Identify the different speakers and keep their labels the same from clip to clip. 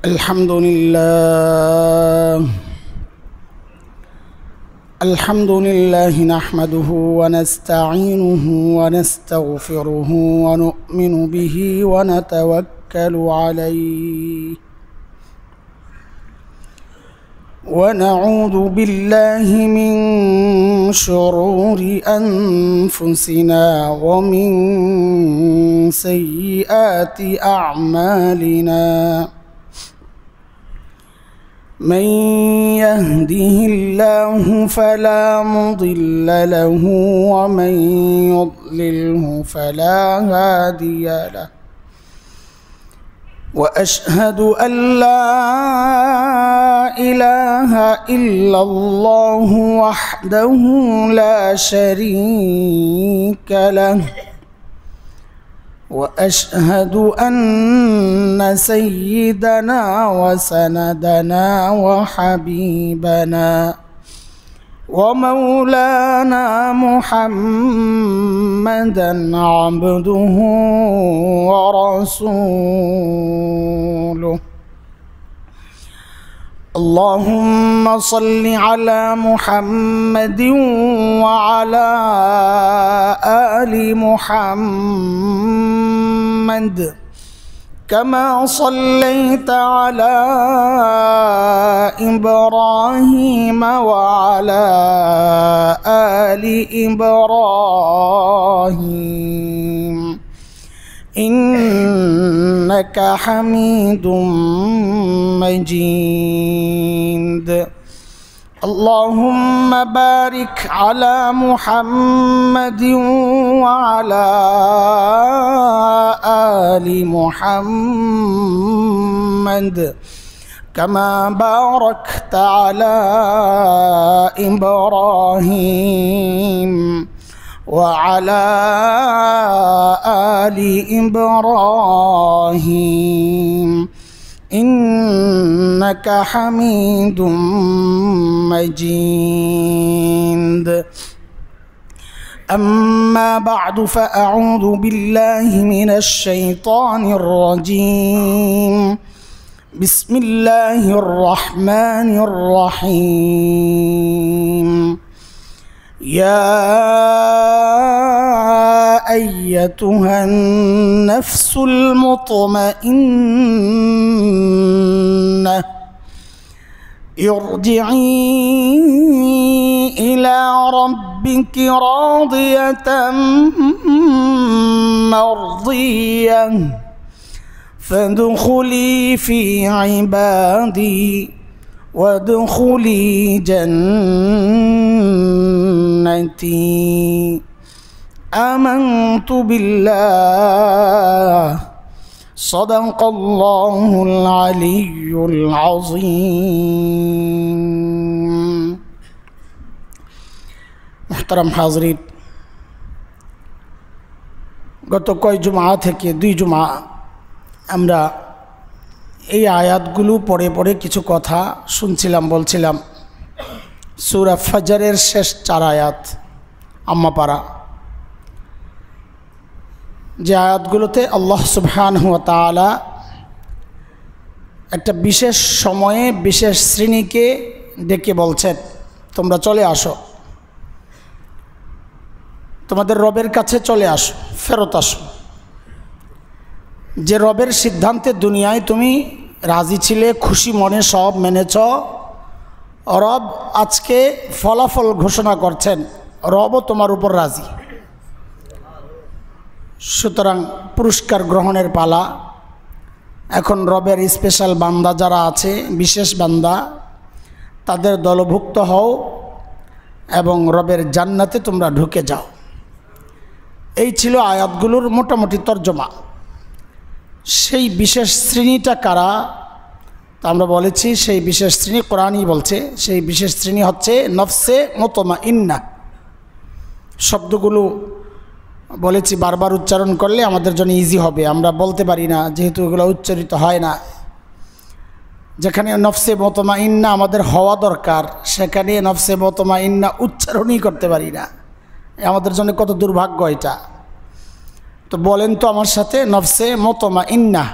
Speaker 1: الحمد لله نحمده ونستعينه ونستغفره ونؤمن به ونتوكل عليه ونعوذ بالله من شرور أنفسنا ومن سيئات أعمالنا من يهده الله فلا مضل له ومن يضلله فلا هادي له وأشهد أن لا إله إلا الله وحده لا شريك له وأشهد أن سيدنا وسندنا وحبيبنا ومولانا محمدا عبده ورسوله اللهم صل على محمد وعلى آل محمد كما صليت على إبراهيم وعلى آل إبراهيم إنك حميد مجيد اللهم بارك على محمد وعلى آل محمد كما باركت على إبراهيم وعلى آل إبراهيم إنك حميد مجيد أما بعد فأعوذ بالله من الشيطان الرجيم بسم الله الرحمن الرحيم يا أيتها النفس المطمئنة ارجعي إلى ربك راضية مرضية فادخلي في عبادي وادخلي جنتي آمنت بالله صدق الله العلي العظيم محترم حاضرين গত কয় জুমআ থেকে দুই জুমআ আমরা এই আয়াতগুলো পড়ে পড়ে কিছু কথা শুনছিলাম বলছিলাম সূরা ফজরের শেষ 4 আয়াত আম্মাপারা যে আয়াতগুলোতে আল্লাহ সুবহানাহু ওয়া তাআলা একটা বিশেষ সময়ে বিশেষ শ্রেণীকে ডেকে বলছেন তোমরা চলে আসো তোমাদের রবের কাছে চলে আসো ফেরত আসো যে রবের সিদ্ধান্তে দুনিয়ায় তুমি রাজি ছিলে খুশি মনে সব মেনেছ রব আজকে ফলাফল ঘোষণা করছেন রবও তোমার উপর রাজি সুতরাং পুরস্কার গ্রহণের পালা এখন রবের স্পেশাল বান্দা যারা আছে বিশেষ বান্দা তাদের দলভুক্ত হও এবং রবের জান্নাতে তোমরা ঢুকে যাও এই ছিল আয়াতগুলোর মোটামুটি তর্জমা সেই বিশেষ শ্রেণীটা কারা তা আমরা বলেছি সেই বিশেষ শ্রেণী কোরআনই বলছে সেই বিশেষ শ্রেণী হচ্ছে নফসে মুতমাইন্না শব্দগুলো বলেছি বারবার উচ্চারণ করলে আমাদের জন্য ইজি হবে আমরা বলতে পারি না যেহেতু এগুলো উচ্চারিত হয় না যেখানে নফসে মুতমাইন্না আমাদের হওয়া দরকার সেখানে নফসে মুতমাইন্না উচ্চারণই করতে পারি না আমাদের জন্য কত দুর্ভাগ্য এটা তো বলেন তো আমার সাথে নফসে মুতমাইন্না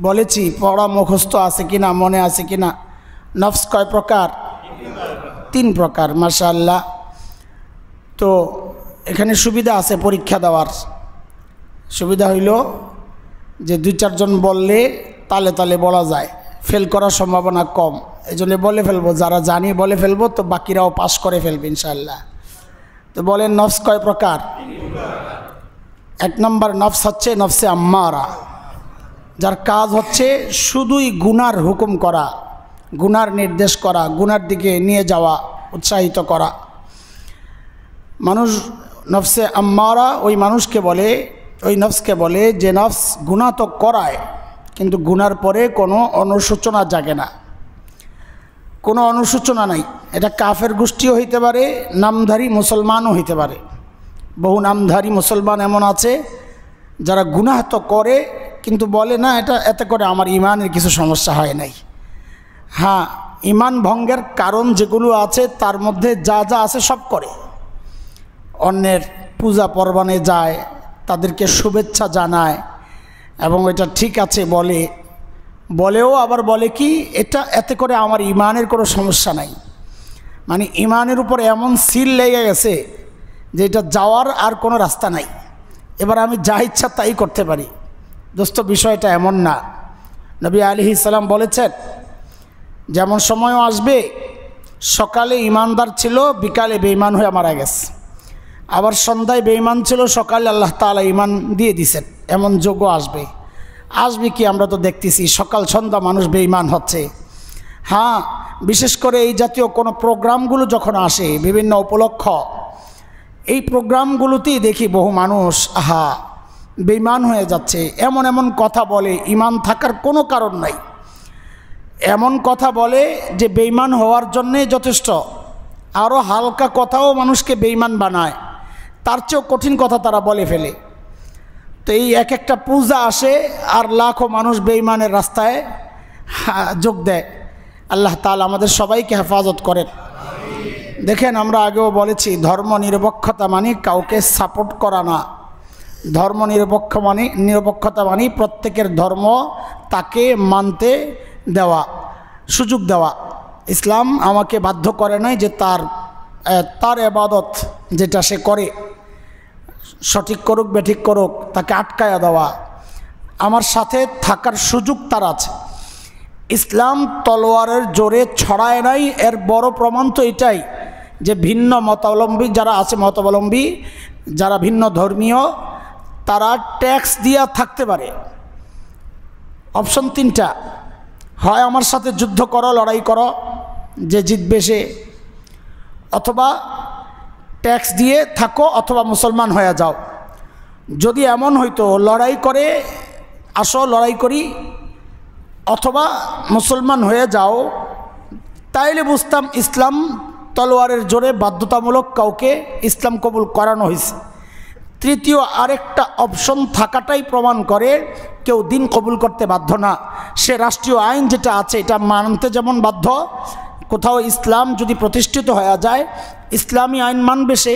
Speaker 1: বলেছি, পড়া মুখস্থ আছে কিনা, মনে আছে কিনা? নফস কয় প্রকার? 3 প্রকার। মাশাআল্লাহ। তো এখানে সুবিধা আছে পরীক্ষা দেওয়ার। সুবিধা হইল যে 2-4 জন বললে তালে তালে বলা যায়, ফেল করার সম্ভাবনা কম। এই জন্য বলে ফেলবো, যারা জানি বলে ফেলবো, তো বাকিরাও পাস করে ফেলবে ইনশাআল্লাহ। তো বলেন নফস কয় প্রকার? 1 নম্বর নফস হচ্ছে নফসে আম্মারা, যার কাজ হচ্ছে শুধুই গুনার হুকুম করা, গুনার নির্দেশ করা, গুনার দিকে নিয়ে যাওয়া, উৎসাহিত করা। মানুষ নফসে আম্মারা ওই মানুষকে বলে, ওই নফসকে বলে যে নফস গুনাহ তো করায়, কিন্তু গুনার পরে কোনো অনুশোচনা জাগে না, কোনো অনুশোচনা নাই। এটা কাফের গোষ্ঠীও হইতে পারে, নামধারী মুসলমানও হইতে পারে। বহু নামধারী মুসলমান এমন আছে যারা গুনাহ তো করে, কিন্তু বলে না এটা এতে করে আমার ইমানের কিছু সমস্যা হয় নাই। হ্যাঁ, ইমান ভঙ্গের কারণ যেগুলো আছে তার মধ্যে যা যা আছে সব করে। অন্যের পূজা পর্বণে যায়, তাদেরকে শুভেচ্ছা জানায় এবং এটা ঠিক আছে বলে, বলেও আবার বলে কি এটা এতে করে আমার ইমানের কোনো সমস্যা নাই। মানে ইমানের উপর এমন সিল লেগে গেছে যে এটা যাওয়ার আর কোনো রাস্তা নাই, এবার আমি যা ইচ্ছা তাই করতে পারি। দোস্ত, বিষয়টা এমন না। নবী আলাইহিস সালাম বলেছেন, যেমন সময়ও আসবে সকালে ইমানদার ছিল, বিকালে বেঈমান হয়ে মারা গেছে। আবার সন্ধ্যায় বেঈমান ছিল, সকালে আল্লাহ তাআলা ইমান দিয়ে দিছেন, এমন যোগও আসবে। আসবে কি আমরা তো দেখতেছি, সকাল সন্ধ্যা মানুষ বেঈমান হচ্ছে। হ্যাঁ, বিশেষ করে এই জাতীয় কোনো প্রোগ্রামগুলো যখন আসে, বিভিন্ন উপলক্ষ, এই প্রোগ্রামগুলোতেই দেখি বহু মানুষ বেঈমান হয়ে যাচ্ছে। এমন এমন কথা বলে, ইমান থাকার কোনো কারণ নাই। এমন কথা বলে যে বেঈমান হওয়ার জন্যে যথেষ্ট। আরও হালকা কথাও মানুষকে বেঈমান বানায়, তার চেয়েও কঠিন কথা তারা বলে ফেলে। তো এই এক একটা পূজা আসে আর লাখো মানুষ বেঈমানের রাস্তায় যোগ দেয়। আল্লাহ তাআলা আমাদের সবাইকে হেফাজত করেন। দেখেন, আমরা আগেও বলেছি, ধর্ম নিরপেক্ষতা মানে কাউকে সাপোর্ট করা না। ধর্ম নিরপেক্ষতা মানে প্রত্যেকের ধর্ম তাকে মানতে দেওয়া, সুযোগ দেওয়া। ইসলাম আমাকে বাধ্য করে নাই যে তার ইবাদত যেটা সে করে, সঠিক করুক বেঠিক করুক, তাকে আটকায়া দেওয়া। আমার সাথে থাকার সুযোগ তার আছে। ইসলাম তলোয়ারের জোরে ছড়ায় নাই। এর বড় প্রমাণ তো এটাই যে ভিন্ন মতাবলম্বী যারা আছে, মতাবলম্বী যারা ভিন্ন ধর্মীয়, তারা ট্যাক্স দিয়া থাকতে পারে। অপশন 3টা, হয় আমার সাথে যুদ্ধ করো, লড়াই করো, যে জিতবে সে, অথবা ট্যাক্স দিয়ে থাকো, অথবা মুসলমান হয়ে যাও। যদি এমন হইতো লড়াই করে আসো, লড়াই করি, অথবা মুসলমান হয়ে যাও, তাইলে বুঝতাম ইসলাম তলোয়ারের জোরে বাধ্যতামূলক কাউকে ইসলাম কবুল করানো হয়েছে। তৃতীয় আরেকটা অপশন থাকাটাই প্রমাণ করে কেউ দিন কবুল করতে বাধ্য না। সে রাষ্ট্রীয় আইন যেটা আছে এটা মানতে যেমন বাধ্য, কোথাও ইসলাম যদি প্রতিষ্ঠিত হয়ে যায় ইসলামী আইন মানবে সে।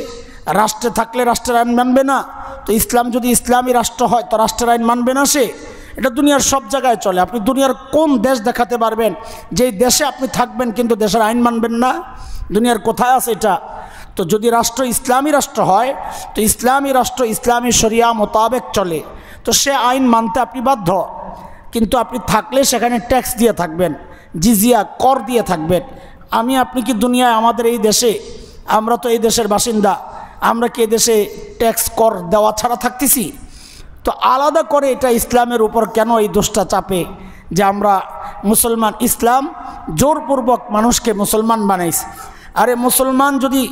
Speaker 1: রাষ্ট্রে থাকলে রাষ্ট্রের আইন মানবে না, তো ইসলাম যদি ইসলামী রাষ্ট্র হয় তো রাষ্ট্রের আইন মানবে না সে। এটা দুনিয়ার সব জায়গায় চলে। আপনি দুনিয়ার কোন দেশ দেখাতে পারবেন যেই দেশে আপনি থাকবেন কিন্তু দেশের আইন মানবেন না? দুনিয়ার কোথায় আছে এটা? তো যদি রাষ্ট্র ইসলামী রাষ্ট্র হয় তো ইসলামী রাষ্ট্র ইসলামী শরিয়া মোতাবেক চলে, তো সে আইন মানতে আপনি বাধ্য। কিন্তু আপনি থাকলে সেখানে ট্যাক্স দিয়ে থাকবেন, জিজিয়া কর দিয়ে থাকবেন। আপনি কি দুনিয়ায় আমাদের এই দেশে, আমরা তো এই দেশের বাসিন্দা, আমরা কি এই দেশে ট্যাক্স কর দেওয়া ছাড়া থাকতেছি? তো আলাদা করে এটা ইসলামের উপর কেন এই দোষটা চাপে যে আমরা মুসলমান? ইসলাম জোরপূর্বক মানুষকে মুসলমান বানাইছে। আরে মুসলমান যদি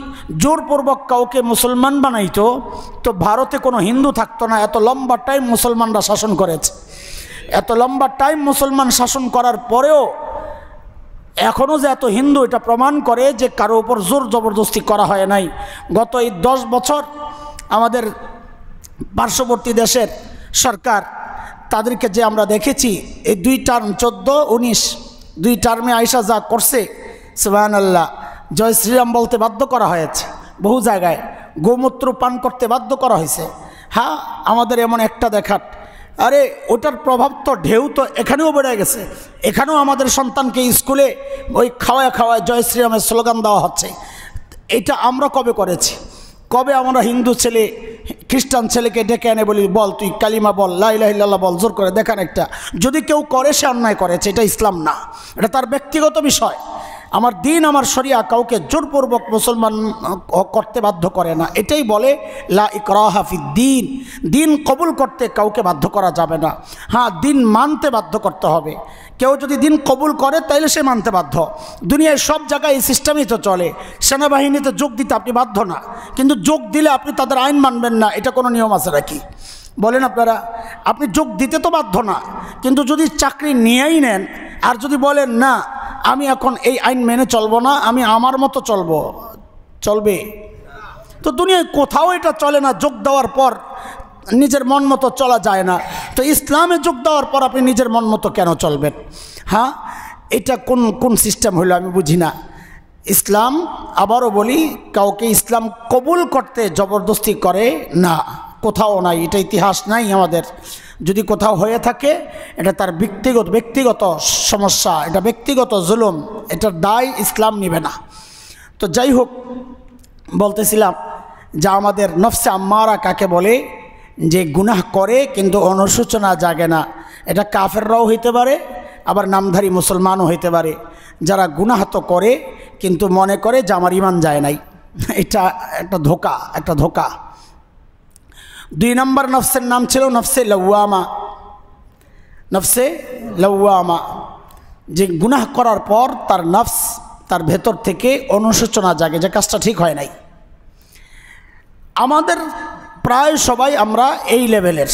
Speaker 1: জোরপূর্বক কাউকে মুসলমান বানাইতো তো ভারতে কোনো হিন্দু থাকতো না। এত লম্বা টাইম মুসলমানরা শাসন করেছে। এত লম্বা টাইম মুসলমান শাসন করার পরেও এখনও যে এত হিন্দু, এটা প্রমাণ করে যে কারো উপর জোর জবরদস্তি করা হয় নাই। গত এই 10 বছর আমাদের পার্শ্ববর্তী দেশের সরকার, তাদেরকে যে আমরা দেখেছি এই 2 টার্ম 14-19 2 টার্মে আইসা যা করছে, সুবহানাল্লাহ, জয় শ্রীরাম বলতে বাধ্য করা হয়েছে। বহু জায়গায় গোমূত্র পান করতে বাধ্য করা হয়েছে। হ্যাঁ, আমাদের এমন একটা দেখার আরে ওটার প্রভাব তো ঢেউ তো এখানেও বেড়ে গেছে। এখানেও আমাদের সন্তানকে স্কুলে ওই খাওয়ায় খাওয়ায় জয় শ্রীরামের স্লোগান দেওয়া হচ্ছে। এটা আমরা কবে করেছি? কবে আমরা হিন্দু ছেলে খ্রিস্টান ছেলেকে ডেকে এনে বলি, বল তুই কালিমা বল, লা ইলাহা ইল্লাল্লাহ বল, জোর করে দেখান একটা। যদি কেউ করে সে অন্যায় করেছে, এটা ইসলাম না, এটা তার ব্যক্তিগত বিষয়। আমার দিন, আমার শরিয়া কাউকে জোরপূর্বক মুসলমান করতে বাধ্য করে না। এটাই বলে লা ইকরাহা ফিদ্দিন, দিন কবুল করতে কাউকে বাধ্য করা যাবে না। হ্যাঁ, দিন মানতে বাধ্য করতে হবে। কেউ যদি দিন কবুল করে তাইলে সে মানতে বাধ্য। দুনিয়ায় সব জায়গায় এই সিস্টেমই তো চলে। সেনাবাহিনীতে যোগ দিতে আপনি বাধ্য না, কিন্তু যোগ দিলে আপনি তাদের আইন মানবেন না, এটা কোনো নিয়ম আছে নাকি? বলেন আপনারা। আপনি যোগ দিতে তো বাধ্য না, কিন্তু যদি চাকরি নিয়েই নেন আর যদি বলেন না আমি এখন এই আইন মেনে চলবো না, আমি আমার মতো চলবো, চলবে? তো দুনিয়ায় কোথাও এটা চলে না। যোগ দেওয়ার পর নিজের মন মতো চলা যায় না, তো ইসলামে যোগ দেওয়ার পর আপনি নিজের মন মতো কেন চলবেন? হ্যাঁ, এটা কোন কোন সিস্টেম হলো আমি বুঝি না। ইসলাম, আবারও বলি, কাউকে ইসলাম কবুল করতে জবরদস্তি করে না, কোথাও নাই, এটা ইতিহাস নাই আমাদের। যদি কোথাও হয়ে থাকে এটা তার ব্যক্তিগত সমস্যা, এটা ব্যক্তিগত জুলুম, এটার দায় ইসলাম নেবে না। তো যাই হোক, বলতেছিলাম যে আমাদের নফসে আম্মারা কাকে বলে? যে গুনাহ করে কিন্তু অনুশোচনা জাগে না। এটা কাফেররাও হইতে পারে, আবার নামধারী মুসলমানও হইতে পারে। যারা গুনাহ তো করে কিন্তু মনে করে যে আমার ঈমান যায় নাই, এটা একটা ধোঁকা। 2 নম্বর নফসের নাম ছিল নফসে লাওয়ামা। নফসে লাওয়ামা, যে গুনাহ করার পর তার নফস, তার ভেতর থেকে অনুশোচনা জাগে যে কাজটা ঠিক হয় নাই। আমাদের প্রায় সবাই আমরা এই লেভেলের,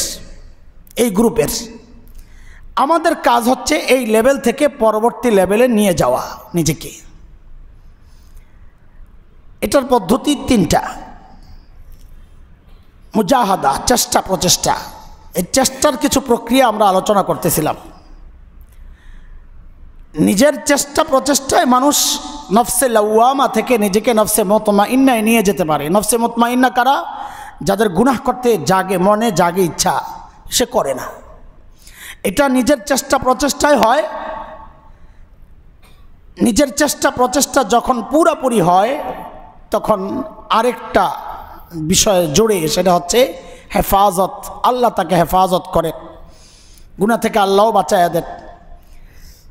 Speaker 1: এই গ্রুপের। আমাদের কাজ হচ্ছে এই লেভেল থেকে পরবর্তী লেভেলে নিয়ে যাওয়া নিজেকে। এটার পদ্ধতি 3টা। মুজাহাদা, চেষ্টা প্রচেষ্টা। এই চেষ্টার কিছু প্রক্রিয়া আমরা আলোচনা করতেছিলাম। নিজের চেষ্টা প্রচেষ্টায় মানুষ নফসে লাওয়ামা থেকে নিজেকে নফসে মুতমাইন্নায় নিয়ে যেতে পারে। নফসে মুতমাইন্না কারা? যাদের গুনাহ করতে জাগে, মনে জাগে ইচ্ছা, সে করে না। এটা নিজের চেষ্টা প্রচেষ্টায় হয়। নিজের চেষ্টা প্রচেষ্টা যখন পুরাপুরি হয় তখন আরেকটা বিষয় জোরে, সেটা হচ্ছে হেফাজত। আল্লাহ তাকে হেফাজত করে, গুনাহ থেকে আল্লাহও বাঁচায় দেন।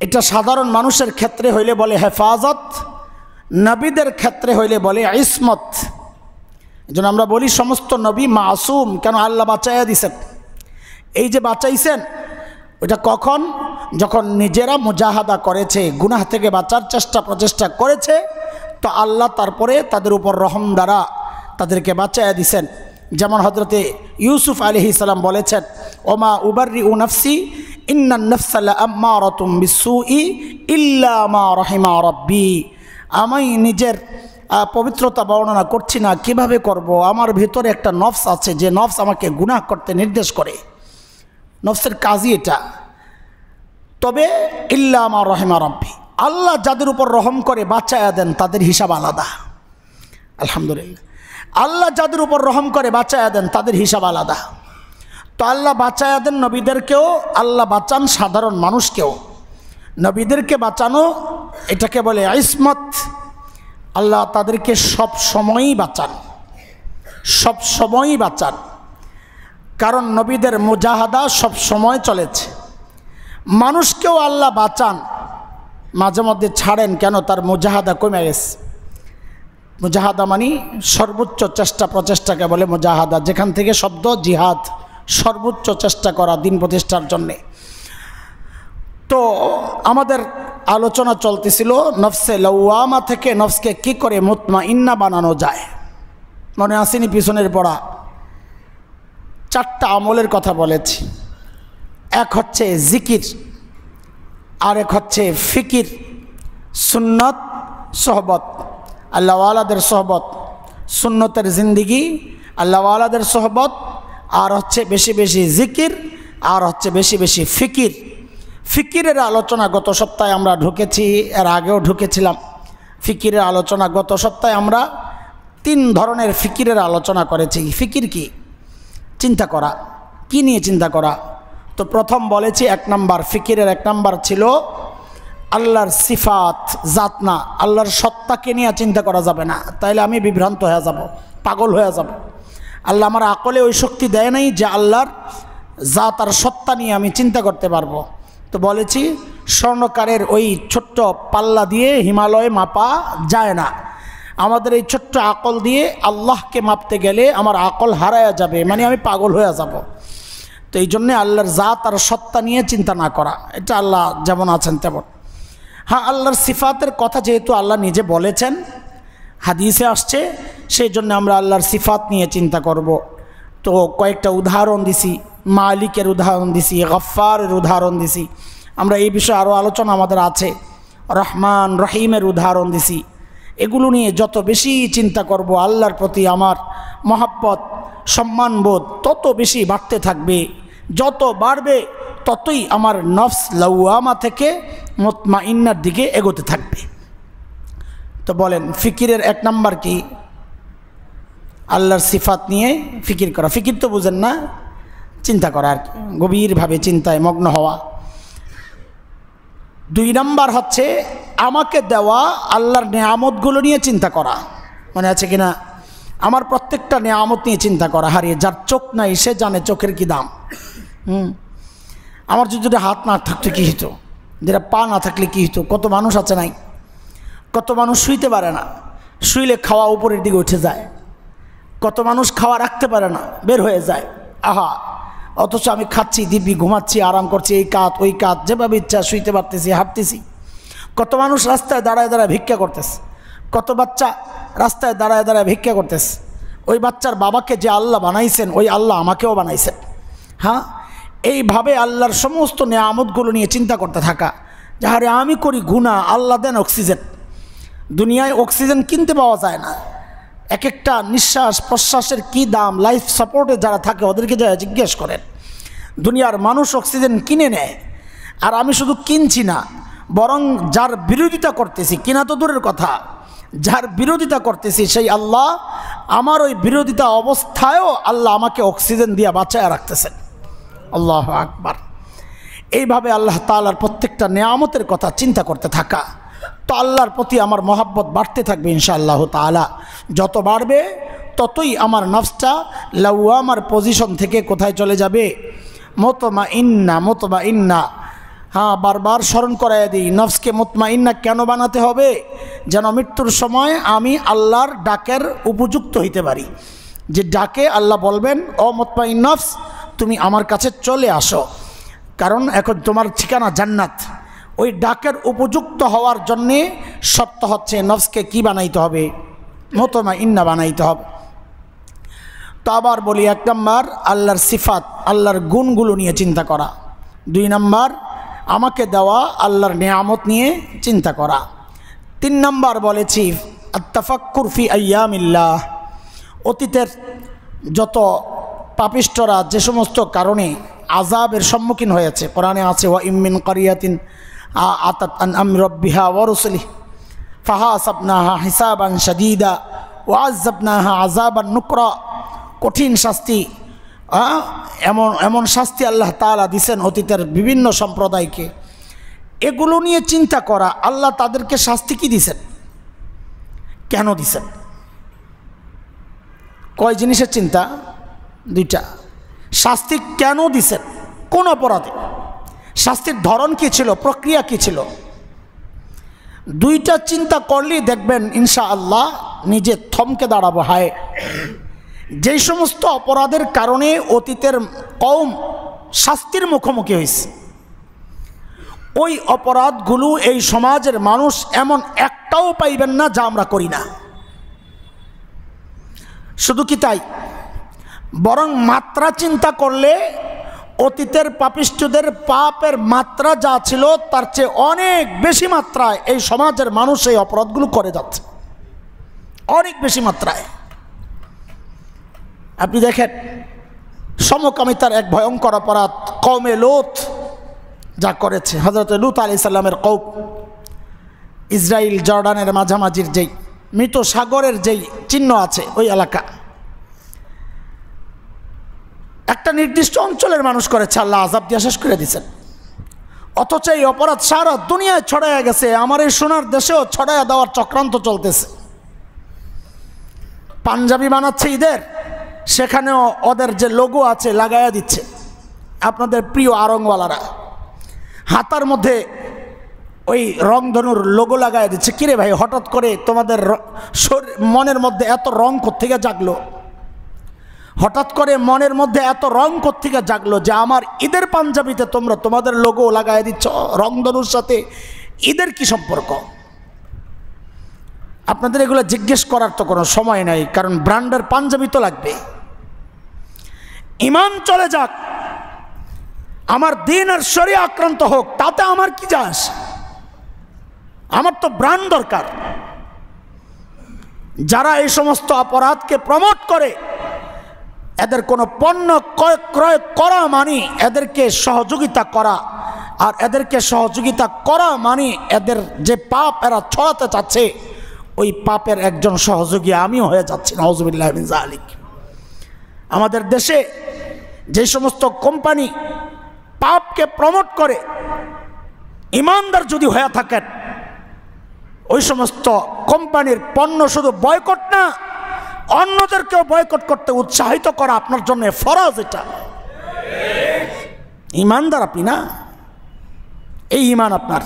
Speaker 1: এটা সাধারণ মানুষের ক্ষেত্রে হইলে বলে হেফাজত, নবীদের ক্ষেত্রে হইলে বলে ইসমত। এজন্য আমরা বলি সমস্ত নবী মাসুম। কেন? আল্লাহ বাঁচাইয়া দিছেন। এই যে বাঁচাইছেন, ওইটা কখন? যখন নিজেরা মুজাহাদা করেছে, গুনাহ থেকে বাঁচার চেষ্টা প্রচেষ্টা করেছে, তো আল্লাহ তারপরে তাদের উপর রহম দ্বারা তাদেরকে বাঁচাইয়া দিছেন। যেমন হযরতে ইউসুফ আলাইহিস সালাম বলেছেন, ওমা উবাররিউ নাফসি ইন্নান নাফসা লাআম্মারাতুম বিসসুই ইল্লা মা রাহিমা রাব্বি। আমি নিজের পবিত্রতা বর্ণনা করছি না, কিভাবে করব? আমার ভিতরে একটা নফস আছে, যে নফস আমাকে গুনাহ করতে নির্দেশ করে। নফসের কাজই এটা। তবে ইল্লা মা রাহিমা রাব্বি, আল্লাহ যাদের উপর রহম করে বাঁচায়া দেন তাদের হিসাব আলাদা। আলহামদুলিল্লাহ, আল্লাহ যাদের উপর রহম করে বাঁচায়া দেন তাদের হিসাব আলাদা। তো আল্লাহ বাঁচায়া দেন নবীদেরকেও, আল্লাহ বাঁচান সাধারণ মানুষকেও। নবীদেরকে বাঁচানো এটাকে বলে ইসমত। আল্লাহ তাদেরকে সব সময়ই বাঁচান, সব সময়ই বাঁচান। কারণ নবীদের মুজাহাদা সব সময় চলেছে। মানুষকেও আল্লাহ বাঁচান, মাঝে মধ্যে ছাড়েন। কেন? তার মুজাহাদা কমে গেছে। মুজাহাদা মানে সর্বোচ্চ চেষ্টা প্রচেষ্টাকে বলে মুজাহাদা, যেখান থেকে শব্দ জিহাদ, সর্বোচ্চ চেষ্টা করা দিন প্রতিষ্ঠার জন্যে। তো আমাদের আলোচনা চলতেছিল নফসে লাওয়ামা থেকে নফসকে কি করে মুতমাইন্না বানানো যায়। মনে আসেনি? পিছনের পড়া 4টা আমলের কথা বলেছি। এক হচ্ছে জিকির, আরেক হচ্ছে ফিকির, সুন্নত, সোহবত, আল্লাহওয়ালাদের সোহবত, সুন্নতের জিন্দিগি, আল্লাহওয়ালাদের সোহবত, আর হচ্ছে বেশি বেশি জিকির, আর হচ্ছে বেশি বেশি ফিকির। ফিকিরের আলোচনা গত সপ্তাহে আমরা ঢুকেছি, এর আগেও ঢুকেছিলাম। ফিকিরের আলোচনা গত সপ্তাহে আমরা 3 ধরনের ফিকিরের আলোচনা করেছি। ফিকির কি? চিন্তা করা। কি নিয়ে চিন্তা করা? তো প্রথম বলেছি 1 নাম্বার ফিকিরের 1 নাম্বার ছিল আল্লাহর সিফাত, জাত না, আল্লাহর সত্তাকে নিয়ে চিন্তা করা যাবে না, তাইলে আমি বিভ্রান্ত হয়ে যাব, পাগল হয়ে যাব। আল্লাহ আমার আকলে ওই শক্তি দেয় নাই যে আল্লাহর জাত আর সত্তা নিয়ে আমি চিন্তা করতে পারবো। তো বলেছি স্বর্ণকারের ওই ছোট্ট পাল্লা দিয়ে হিমালয় মাপা যায় না। আমাদের এই ছোট্ট আকল দিয়ে আল্লাহকে মাপতে গেলে আমার আকল হারায়া যাবে, মানে আমি পাগল হয়ে যাব। তো এই জন্যে আল্লাহর জাত আর সত্তা নিয়ে চিন্তা না করা, এটা আল্লাহ যেমন আছেন তেমন। হ্যাঁ, আল্লাহর সিফাতের কথা যেহেতু আল্লাহ নিজে বলেছেন, হাদিসে আসছে, সেই জন্য আমরা আল্লাহর সিফাত নিয়ে চিন্তা করব। তো কয়েকটা উদাহরণ দিছি, মালিকের উদাহরণ দিছি, গফফারের উদাহরণ দিছি। আমরা এই বিষয়ে আরও আলোচনা আমাদের আছে, রহমান রহিমের উদাহরণ দিছি। এগুলো নিয়ে যত বেশি চিন্তা করব, আল্লাহর প্রতি আমার মহব্বত সম্মানবোধ তত বেশি বাড়তে থাকবে। যত বাড়বে ততই আমার নফস লাওয়ামা থেকে মুতমাইন্নার দিকে এগোতে থাকবে। তো বলেন ফিকিরের 1 নাম্বার কি? আল্লাহর সিফাত নিয়ে ফিকির করা। ফিকির তো বুঝেন না, চিন্তা করা আর কি, গভীরভাবে চিন্তায় মগ্ন হওয়া। 2 নাম্বার হচ্ছে আমাকে দেওয়া আল্লাহর নেয়ামতগুলো নিয়ে চিন্তা করা। মনে আছে কিনা? আমার প্রত্যেকটা নেয়ামত নিয়ে চিন্তা করা। হারিয়ে যার চোখ নাই সে জানে চোখের কি দাম। আমার যদি হাত না থাকতো কী হতো, যেটা পা না থাকলে কী হতো? কত মানুষ আছে নাই, কত মানুষ শুইতে পারে না, শুইলে খাওয়া উপরের দিকে উঠে যায়। কত মানুষ খাওয়া রাখতে পারে না, বের হয়ে যায়। আহা, অথচ আমি খাচ্ছি, দিব্যি ঘুমাচ্ছি, আরাম করছি, এই কাত ওই কাত, যেভাবে ইচ্ছা শুইতে পারতেছি, হাঁটতেছি। কত মানুষ রাস্তায় দাঁড়ায় দাঁড়ায় ভিক্ষা করতেছে, কত বাচ্চা রাস্তায় দাঁড়ায় দাঁড়ায় ভিক্ষা করতেছে। ওই বাচ্চার বাবাকে যে আল্লাহ বানাইছেন, ওই আল্লাহ আমাকেও বানাইছেন। হ্যাঁ, এইভাবে আল্লাহর সমস্ত নেয়ামতগুলো নিয়ে চিন্তা করতে থাকা। যাহারে আমি করি গুনাহ, আল্লাহ দেন অক্সিজেন। দুনিয়ায় অক্সিজেন কিনতে পাওয়া যায় না। এক একটা নিঃশ্বাস প্রশ্বাসের কি দাম, লাইফ সাপোর্টে যারা থাকে ওদেরকে যা জিজ্ঞেস করেন। দুনিয়ার মানুষ অক্সিজেন কিনে নেয়, আর আমি শুধু কিনছি না, বরং যার বিরোধিতা করতেছি, কিনা তো দূরের কথা, যার বিরোধিতা করতেছি সেই আল্লাহ আমার ওই বিরোধিতা অবস্থায়ও আল্লাহ আমাকে অক্সিজেন দিয়ে বাঁচায় রাখতেছেন। আল্লাহু আকবার। এইভাবে আল্লাহ তাআলার প্রত্যেকটা নেয়ামতের কথা চিন্তা করতে থাকা। তো আল্লাহর প্রতি আমার মহব্বত বাড়তে থাকবে ইনশাআল্লাহ তাআলা। যত বাড়বে ততই আমার নফসটা লাওয়ামার পজিশন থেকে কোথায় চলে যাবে? মুতমাইন্না। মুতমাইন্না, হ্যাঁ, বারবার স্মরণ করাইয়া দিই, নফসকে মুতমাইন্না কেন বানাতে হবে? যেন মৃত্যুর সময় আমি আল্লাহর ডাকের উপযুক্ত হইতে পারি। যে ডাকে আল্লাহ বলবেন, ও মুতমাইন নফস, তুমি আমার কাছে চলে আসো, কারণ এখন তোমার ঠিকানা জান্নাত। ওই ডাকের উপযুক্ত হওয়ার জন্যে শর্ত হচ্ছে নফসকে কি বানাইতে হবে? মুতমাইন্না বানাইতে হবে। তো আবার বলি, 1 নাম্বার আল্লাহর সিফাত, আল্লাহর গুণগুলো নিয়ে চিন্তা করা। 2 নাম্বার আমাকে দেওয়া আল্লাহর নেয়ামত নিয়ে চিন্তা করা। 3 নাম্বার বলেছি আত-তাফাক্কুর ফি আইয়ামিল্লাহ। অতীতের যত পাপিষ্ঠরা যে সমস্ত কারণে আযাবের সম্মুখীন হয়েছে, কোরআনে আছে, ওয়া ইমিন কারিয়াতিন আতাত আন আমরি রাব্বিহা ওয়া রাসূলিহি ফাহাসাবনাহা হিসাবান শাদীদা ওয়া আযাবনাহা আযাবান নুকরা। কঠিন শাস্তি, এমন শাস্তি আল্লাহ তাআলা দিয়েছেন অতীতের বিভিন্ন সম্প্রদায়কে। এগুলো নিয়ে চিন্তা করা, আল্লাহ তাদেরকে শাস্তি কি দিয়েছেন, কেন দিয়েছেন? কয় জিনিসের চিন্তা? 2টা। শাস্তি কেন দিছেন, কোন অপরাধে, শাস্তির ধরন কি ছিল, প্রক্রিয়া কি ছিল। 2টা চিন্তা করলেই দেখবেন ইনশাআল্লাহ নিজে থমকে দাঁড়াবো। হায়, যেই সমস্ত অপরাধের কারণে অতীতের কওম শাস্তির মুখোমুখি হয়েছে, ওই অপরাধগুলো এই সমাজের মানুষ এমন একটাও পাইবেন না যা আমরা করি না। শুধু কি তাই, বরং মাত্রা চিন্তা করলে অতীতের পাপিষ্ঠদের পাপের মাত্রা যা ছিল তার চেয়ে অনেক বেশি মাত্রায় এই সমাজের মানুষ এই অপরাধগুলো করে যাচ্ছে, অনেক বেশি মাত্রায়। আপনি দেখেন, সমকামিতার এক ভয়ঙ্কর অপরাধ কওমে লূত যা করেছে। হযরত লূত আলাইহিস সালামের কওম, ইসরাইল জর্ডানের মাঝামাঝির যেই মৃত সাগরের যেই চিহ্ন আছে ওই এলাকা, একটা নির্দিষ্ট অঞ্চলের মানুষ করেছে, আল্লাহ আযাব দিয়ে শেষ করে দিয়েছেন। অথচ এই অপরাধ সারা দুনিয়ায় ছড়াইয়া গেছে, আমার এই সোনার দেশেও ছড়াইয়া দেওয়ার চক্রান্ত চলতেছে। পাঞ্জাবি বানাচ্ছে ঈদের, সেখানেও ওদের যে লোগো আছে লাগাইয়া দিচ্ছে, আপনাদের প্রিয় আরংওয়ালারা হাতার মধ্যে ওই রংধনুর লোগো লাগাইয়া দিচ্ছে। কিরে ভাই, হঠাৎ করে তোমাদের মনের মধ্যে এত রং কোত্থেকে জাগলো? হঠাৎ করে মনের মধ্যে এত রং কোত্থেকে জাগলো যে আমার ঈদের পাঞ্জাবিতে তোমরা তোমাদের লোগো লাগাইয়া দিচ্ছ? রংধনুর সাথে ঈদের কি সম্পর্ক? আপনাদের এগুলো জিজ্ঞেস করার তো কোনো সময় নাই, কারণ ব্র্যান্ডের পাঞ্জাবি তো লাগবে। ঈমান চলে যাক, আমার দিন আর শরীয়ত আক্রান্ত হোক, তাতে আমার কি যায় আসে? আমার তো ব্র্যান্ড দরকার। যারা এই সমস্ত অপরাধকে প্রমোট করে, এদের কোনো পণ্য ক্রয় করা মানে এদেরকে সহযোগিতা করা, আর এদেরকে সহযোগিতা করা মানে এদের যে পাপ এরা ছড়াতে চাচ্ছে, ওই পাপের একজন সহযোগী আমিও হয়ে যাচ্ছি। নাউযুবিল্লাহি মিন যালিক। আমাদের দেশে যে সমস্ত কোম্পানি পাপকে প্রমোট করে, ইমানদার যদি হয়ে থাকেন, ওই সমস্ত কোম্পানির পণ্য শুধু বয়কট না, অন্যদেরকেও বয়কট করতে উৎসাহিত করা আপনার জন্য ফরজ। এটা ইমানদার আপনি না, এই ইমান আপনার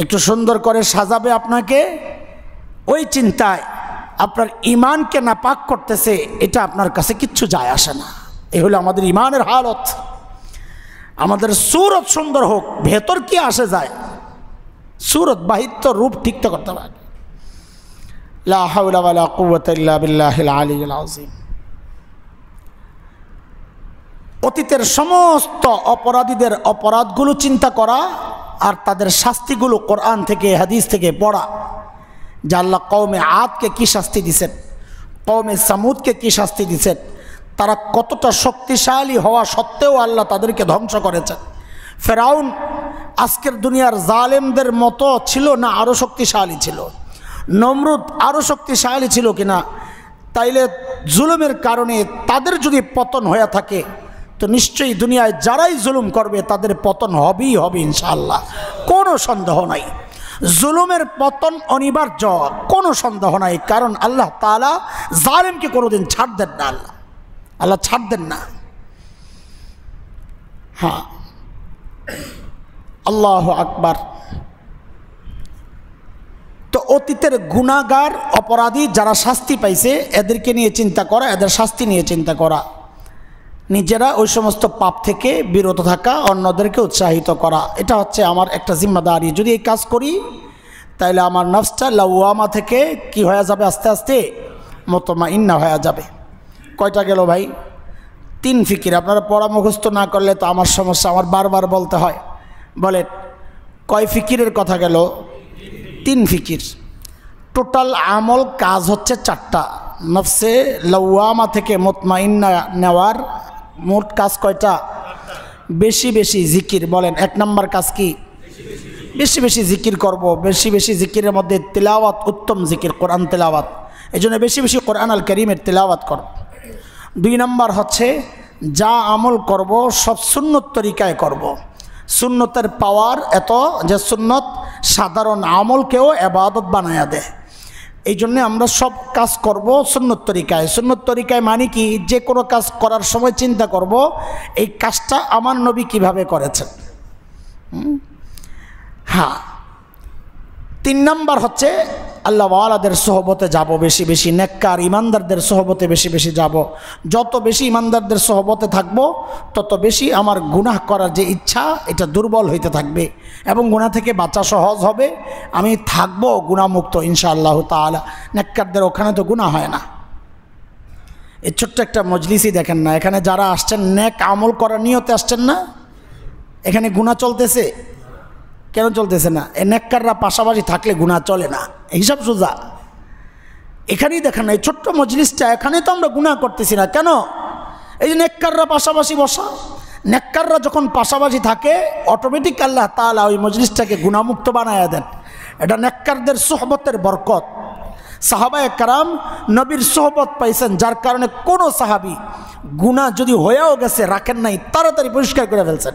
Speaker 1: একটু সুন্দর করে সাজাবে আপনাকে, ওই চিন্তায় আপনার ইমানকে নাপাক করতেছে, এটা আপনার কাছে কিচ্ছু যায় আসে না। এই হলো আমাদের ইমানের হালত। আমাদের সুরত সুন্দর হোক, ভেতর কি আসে যায়? সুরত বাহির তো রূপ ঠিক তো করতে পারে। লা হাওলা ওয়ালা কুওয়াতা ইল্লা বিল্লাহিল আলিয়্যিল আযীম। অতীতের সমস্ত অপরাধীদের অপরাধগুলো চিন্তা করা আর তাদের শাস্তিগুলো কোরআন থেকে হাদিস থেকে পড়া, যে আল্লাহ কওমে আদকে কি শাস্তি দিয়েছেন, কওমে সামুদকে কি শাস্তি দিয়েছেন, তারা কতটা শক্তিশালী হওয়া সত্ত্বেও আল্লাহ তাদেরকে ধ্বংস করেছেন। ফেরাউন আজকের দুনিয়ার জালেমদের মতো ছিল না আরও শক্তিশালী ছিল? নমরুদ আরও শক্তিশালী ছিল কিনা? তাইলে জুলুমের কারণে তাদের যদি পতন হয়ে থাকে, তো নিশ্চয়ই দুনিয়ায় যারাই জুলুম করবে তাদের পতন হবেই হবে ইনশাআল্লাহ, কোনো সন্দেহ নাই। জুলুমের পতন অনিবার্য, কোনো সন্দেহ নাই। কারণ আল্লাহ তাআলা জালেমকে কোনোদিন ছাড় দেন না, আল্লাহ ছাড় দেন না। হ্যাঁ, আল্লাহু আকবার। তো অতীতের গুনাহগার অপরাধী যারা শাস্তি পাইছে, এদেরকে নিয়ে চিন্তা করা, এদের শাস্তি নিয়ে চিন্তা করা, নিজেরা ওই সমস্ত পাপ থেকে বিরত থাকা, অন্যদেরকে উৎসাহিত করা, এটা হচ্ছে আমার একটা জিম্মাদারি। যদি এই কাজ করি তাহলে আমার নফসটা লাওয়ামা থেকে কি হয়ে যাবে? আস্তে আস্তে মুতমাইন্না হয়ে যাবে। কয়টা গেল ভাই? 3 ফিকির। আপনারা পড়া মুখস্থ না করলে তো আমার সমস্যা, আমার বারবার বলতে হয়। বলে কয় ফিকিরের কথা গেল? 3 ফিকির। টোটাল আমল কাজ হচ্ছে 4টা। নফসে লাওয়ামা থেকে মুতমাইন্না নেওয়ার মোট কাজ কয়টা? বেশি বেশি জিকির। বলেন 1 নম্বর কাজ কি? বেশি বেশি জিকির করব। বেশি বেশি জিকিরের মধ্যে তিলাওয়াত উত্তম জিকির, কোরআন তিলাওয়াত। এই জন্য বেশি বেশি কোরআন আল কারীমের তিলাওয়াত করব। 2 নম্বর হচ্ছে যা আমল করব সব সুন্নত তরিকায় করব। সুন্নতের পাওয়ার এত যে সুন্নত সাধারণ আমলকেও ইবাদত বানায়া দেয়। এই জন্যে আমরা সব কাজ করব সুন্নত তরিকায়। সুন্নত তরিকায় মানে কি? যে কোনো কাজ করার সময় চিন্তা করব এই কাজটা আমার নবী কিভাবে করেছেন। হ্যাঁ, 3 নম্বর হচ্ছে আল্লাহ ওয়ালাদের সোহবতে যাব বেশি বেশি, নেককার ইমানদারদের সোহবতে বেশি বেশি যাব। যত বেশি ইমানদারদের সোহবতে থাকব তত বেশি আমার গুনাহ করার যে ইচ্ছা এটা দুর্বল হইতে থাকবে এবং গুনাহ থেকে বাঁচা সহজ হবে। আমি থাকবো গুনাহমুক্ত ইনশাআল্লাহ তাআলা। নেককারদের ওখানে তো গুনাহ হয় না। এই ছোট্ট একটা মজলিসই দেখেন না, এখানে যারা আসছেন নেক আমল করার নিয়তে আসছেন না, এখানে গুনাহ চলতেছে। কেন চলতেছে না? এই নেককাররা পাশাপাশি থাকলে গুনাহ চলে না, হিসাব সোজা। এখানেই দেখেন না, এই ছোট্ট মজলিসটা, এখানে তো আমরা গুনাহ করতেছি না। কেন? এই যে নেককাররা পাশাপাশি বসা। নেককাররা যখন পাশাপাশি থাকে অটোমেটিক আল্লাহ তাআলা ওই মজলিসটাকে গুনাহমুক্ত বানায়া দেন। এটা নেককারদের সোহবতের বরকত। সাহাবায়ে কেরাম নবীর সোহবত পাইছেন, যার কারণে কোনো সাহাবী গুনাহ যদি হয়েও গেছে রাখেন নাই, তাড়াতাড়ি পরিষ্কার করে ফেলছেন।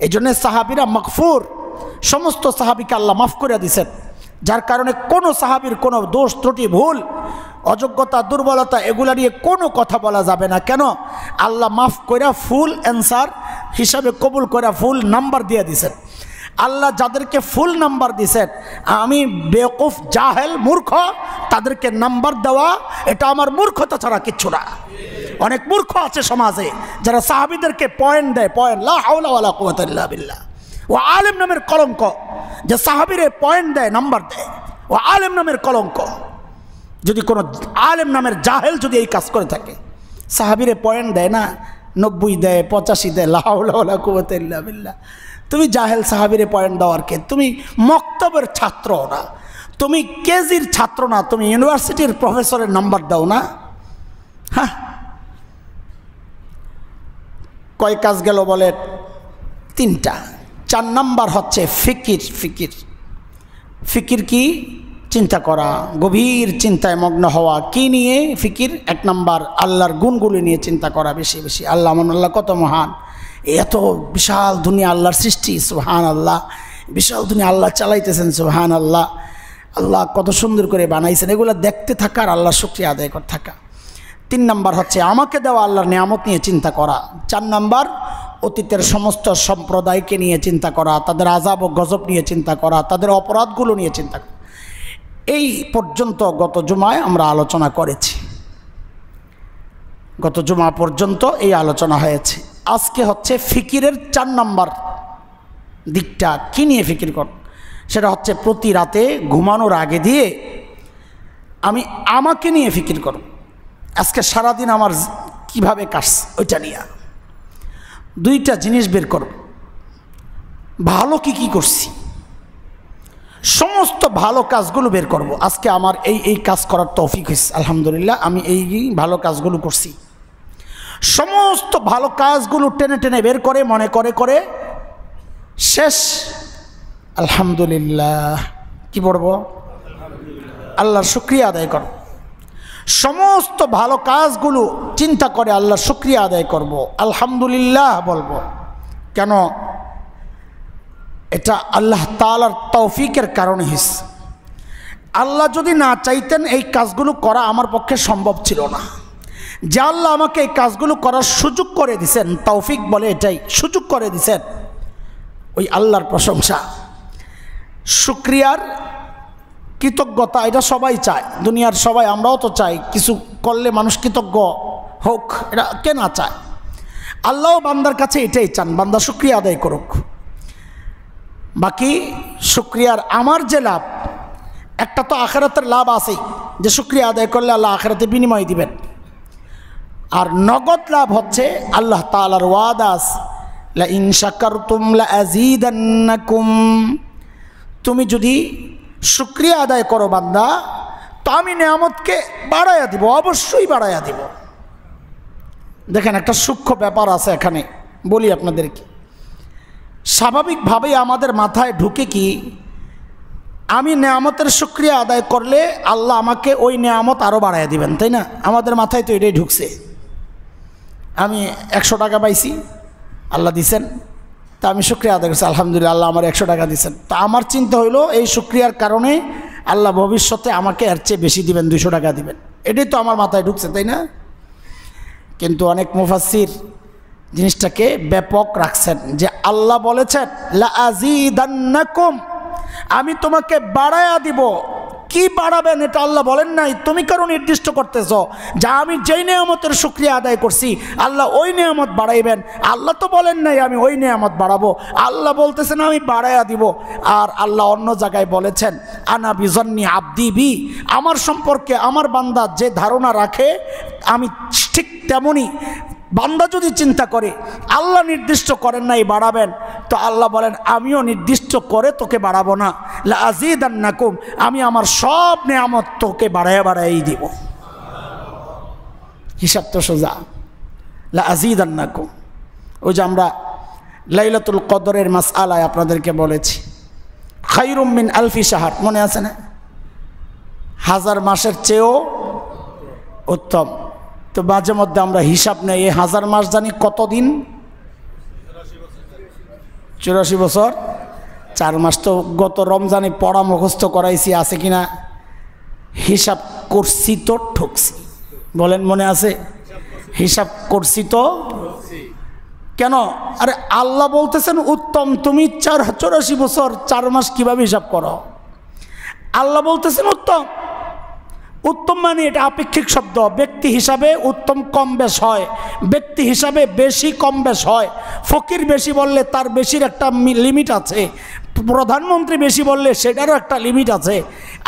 Speaker 1: এই জন্যে সাহাবীরা মাগফুর, সমস্ত সাহাবীকে আল্লাহ মাফ করে দিয়েছেন, যার কারণে কোনো সাহাবীর কোনো দোষ ত্রুটি ভুল অযোগ্যতা দুর্বলতা এগুলা নিয়ে কোনো কথা বলা যাবে না। কেন? আল্লাহ মাফ করে ফুল অ্যান্সার হিসাবে কবুল করে ফুল নাম্বার দিয়ে দিয়েছেন। আল্লাহ যাদেরকে ফুল নাম্বার দিয়েছেন, আমি বেওকুফ জাহেল মূর্খ, তাদেরকে নাম্বার দেওয়া এটা আমার মূর্খতা ছাড়া কিচ্ছু না। অনেক মূর্খ আছে সমাজে যারা সাহাবীদেরকে পয়েন্ট দেয়, পয়েন্ট, লা হাওলা ওয়ালা কুওয়াতা ইল্লা বিল্লাহ। ও আলেম নামের কলঙ্ক, যে সাহাবীরে পয়েন্ট দেয়, নাম্বার দেয়, ও আলেম নামের কলঙ্ক। যদি কোনো আলেম নামের জাহেল যদি এই কাজ করে থাকে, সাহাবীরে পয়েন্ট দেয় না, 90 দেয়, 85 দেয়, লা হাওলা ওয়ালা কুওয়াতা ইল্লা বিল্লাহ। তুমি জাহেল, সাহাবীরে পয়েন্ট দেওয়ার কে? তুমি মক্তবের ছাত্র না, তুমি কেজির ছাত্র না, তুমি ইউনিভার্সিটির প্রফেসরের নাম্বার দাও না। হ্যাঁ, কয় কাজ গেল বলে? 3টা। 4 নাম্বার হচ্ছে ফিকির। ফিকির ফিকির কি? চিন্তা করা, গভীর চিন্তায় মগ্ন হওয়া। কি নিয়ে ফিকির? 1 নাম্বার আল্লাহর গুণগুলি নিয়ে চিন্তা করা বেশি বেশি। আল্লাহ, আমার আল্লাহ কত মহান, এত বিশাল দুনিয়া আল্লাহর সৃষ্টি, সুবহানাল্লাহ। বিশাল দুনিয়া আল্লাহ চালাইতেছেন, সুবহানাল্লাহ। আল্লাহ কত সুন্দর করে বানাইছেন, এগুলো দেখতে থাকা আর আল্লাহর শুকরিয়া আদায় করতে থাকা। 3 নাম্বার হচ্ছে আমাকে দেওয়া আল্লাহর নিয়ামত নিয়ে চিন্তা করা। 4 নাম্বার অতীতের সমস্ত সম্প্রদায়কে নিয়ে চিন্তা করা, তাদের আযাব ও গজব নিয়ে চিন্তা করা, তাদের অপরাধগুলো নিয়ে চিন্তা করা। এই পর্যন্ত গত জুমায় আমরা আলোচনা করেছি, গত জুমা পর্যন্ত এই আলোচনা হয়েছে। আজকে হচ্ছে ফিকিরের 4 নাম্বার দিকটা। কি নিয়ে ফিকির কর? সেটা হচ্ছে প্রতি রাতে ঘুমানোর আগে দিয়ে আমি আমাকে নিয়ে ফিকির করব। আজকে সারাদিন আমার কিভাবে কাটছে ওইটা নিয়ে 2টা জিনিস বের করব। ভালো কি করছি, সমস্ত ভালো কাজগুলো বের করব। আজকে আমার এই কাজ করার তৌফিক হয়েছে, আলহামদুলিল্লাহ, আমি এই ভালো কাজগুলো করছি। সমস্ত ভালো কাজগুলো টেনে টেনে বের করে মনে করে শেষ আলহামদুলিল্লাহ। কি পড়ব? আল্লাহর শুকরিয়া আদায় করব। সমস্ত ভালো কাজগুলো চিন্তা করে আল্লাহর শুকরিয়া আদায় করব, আলহামদুলিল্লাহ বলবো। কেন? এটা আল্লাহ তাআলার তৌফিকের কারণে হয়েছে। আল্লাহ যদি না চাইতেন এই কাজগুলো করা আমার পক্ষে সম্ভব ছিল না। যে আল্লাহ আমাকে এই কাজগুলো করার সুযোগ করে দিয়েছেন, তৌফিক বলে এটাই, সুযোগ করে দিয়েছেন, ওই আল্লাহর প্রশংসা, শুকরিয়ার কৃতজ্ঞতা, এটা সবাই চায়, দুনিয়ার সবাই। আমরাও তো চাই কিছু করলে মানুষ কৃতজ্ঞ হোক, এটা কে না চায়? আল্লাহও বান্দার কাছে এটাই চান, বান্দা শুকরিয়া আদায় করুক। বাকি শুকরিয়ার আমার যে লাভ, একটা তো আখিরাতের লাভ আছেই, যে শুকরিয়া আদায় করলে আল্লাহ আখিরাতে বিনিময় দিবেন। আর নগদ লাভ হচ্ছে আল্লাহ তাআলার ওয়াদা, লা ইন শাকারতুম লা আযীদান্নাকুম। তুমি যদি শুকরিয়া আদায় করো বান্দা, তো আমি নিয়ামতকে বাড়াইয়া দিব, অবশ্যই বাড়াইয়া দিব। দেখেন, একটা সূক্ষ্ম ব্যাপার আছে এখানে, বলি আপনাদেরকে। স্বাভাবিকভাবেই আমাদের মাথায় ঢুকে কি, আমি নিয়ামতের শুকরিয়া আদায় করলে আল্লাহ আমাকে ওই নিয়ামত আরও বাড়াইয়া দিবেন, তাই না? আমাদের মাথায় তো এটাই ঢুকছে। আমি 100 টাকা পাইছি, আল্লাহ দিছেন, তা আমি শুকরিয়া আদায় করছি, আলহামদুলিল্লাহ, আল্লাহ আমার 100 টাকা দিছেন। তা আমার চিন্তা হইলো এই শুকরিয়ার কারণে আল্লাহ ভবিষ্যতে আমাকে এর চেয়ে বেশি দিবেন, 200 টাকা দিবেন। এটাই তো আমার মাথায় ঢুকছে, তাই না? কিন্তু অনেক মুফাসসির জিনিসটাকে ব্যাপক রাখছেন, যে আল্লাহ বলেছেন লা আযীদান্নাকুম, আমি তোমাকে বাড়ায়া দিব। কি বাড়াবেন এটা আল্লাহ বলেন নাই, তুমি কারণ নির্দিষ্ট করতেছ যা আমি যেই নিয়ামতের শুকরিয়া আদায় করছি আল্লাহ ওই নিয়ামত বাড়াইবেন। আল্লাহ তো বলেন নাই আমি ওই নিয়ামত বাড়াবো, আল্লাহ বলতেছেন আমি বাড়ায়া দিব। আর আল্লাহ অন্য জায়গায় বলেছেন আনা বিজন্নি আব্দি বি, আমার সম্পর্কে আমার বান্দা যে ধারণা রাখে আমি ঠিক তেমনই। বান্দা যদি চিন্তা করে আল্লাহ নির্দিষ্ট করেন নাই বাড়াবেন, তো আল্লাহ বলেন আমিও নির্দিষ্ট করে তোকে বাড়াবো না, লা আযীদান্নাকুম, আমি আমার সব নিয়ামত তোকে বাড়াই দিব। হিসাব তো সোজা, লা আযীদান্নাকুম। ওই যে আমরা লাইলাতুল কদরের মাসআলায় আপনাদেরকে বলেছি, খায়রুম মিন আলফি শাহর, মনে আছে না? 1000 মাসের চেয়েও উত্তম। তো মাঝে মধ্যে আমরা হিসাব নেই, এই 1000 মাস জানি কতদিন? 84 বছর 4 মাস। তো গত রমজানে পড়া মুখস্থ করাইছি, আছে কিনা হিসাব করছি তো ঠকছি, বলেন মনে আছে? হিসাব করছি তো কেন? আরে আল্লাহ বলতেছেন উত্তম, তুমি 84 বছর 4 মাস কিভাবে হিসাব করো? আল্লাহ বলতেছেন উত্তম। উত্তম মানে এটা আপেক্ষিক শব্দ, ব্যক্তি হিসাবে উত্তম কম বেশ হয়, ব্যক্তি হিসাবে বেশি কম বেশ হয়। ফকির বেশি বললে তার বেশির একটা লিমিট আছে, প্রধানমন্ত্রী বেশি বললে সেটারও একটা লিমিট আছে।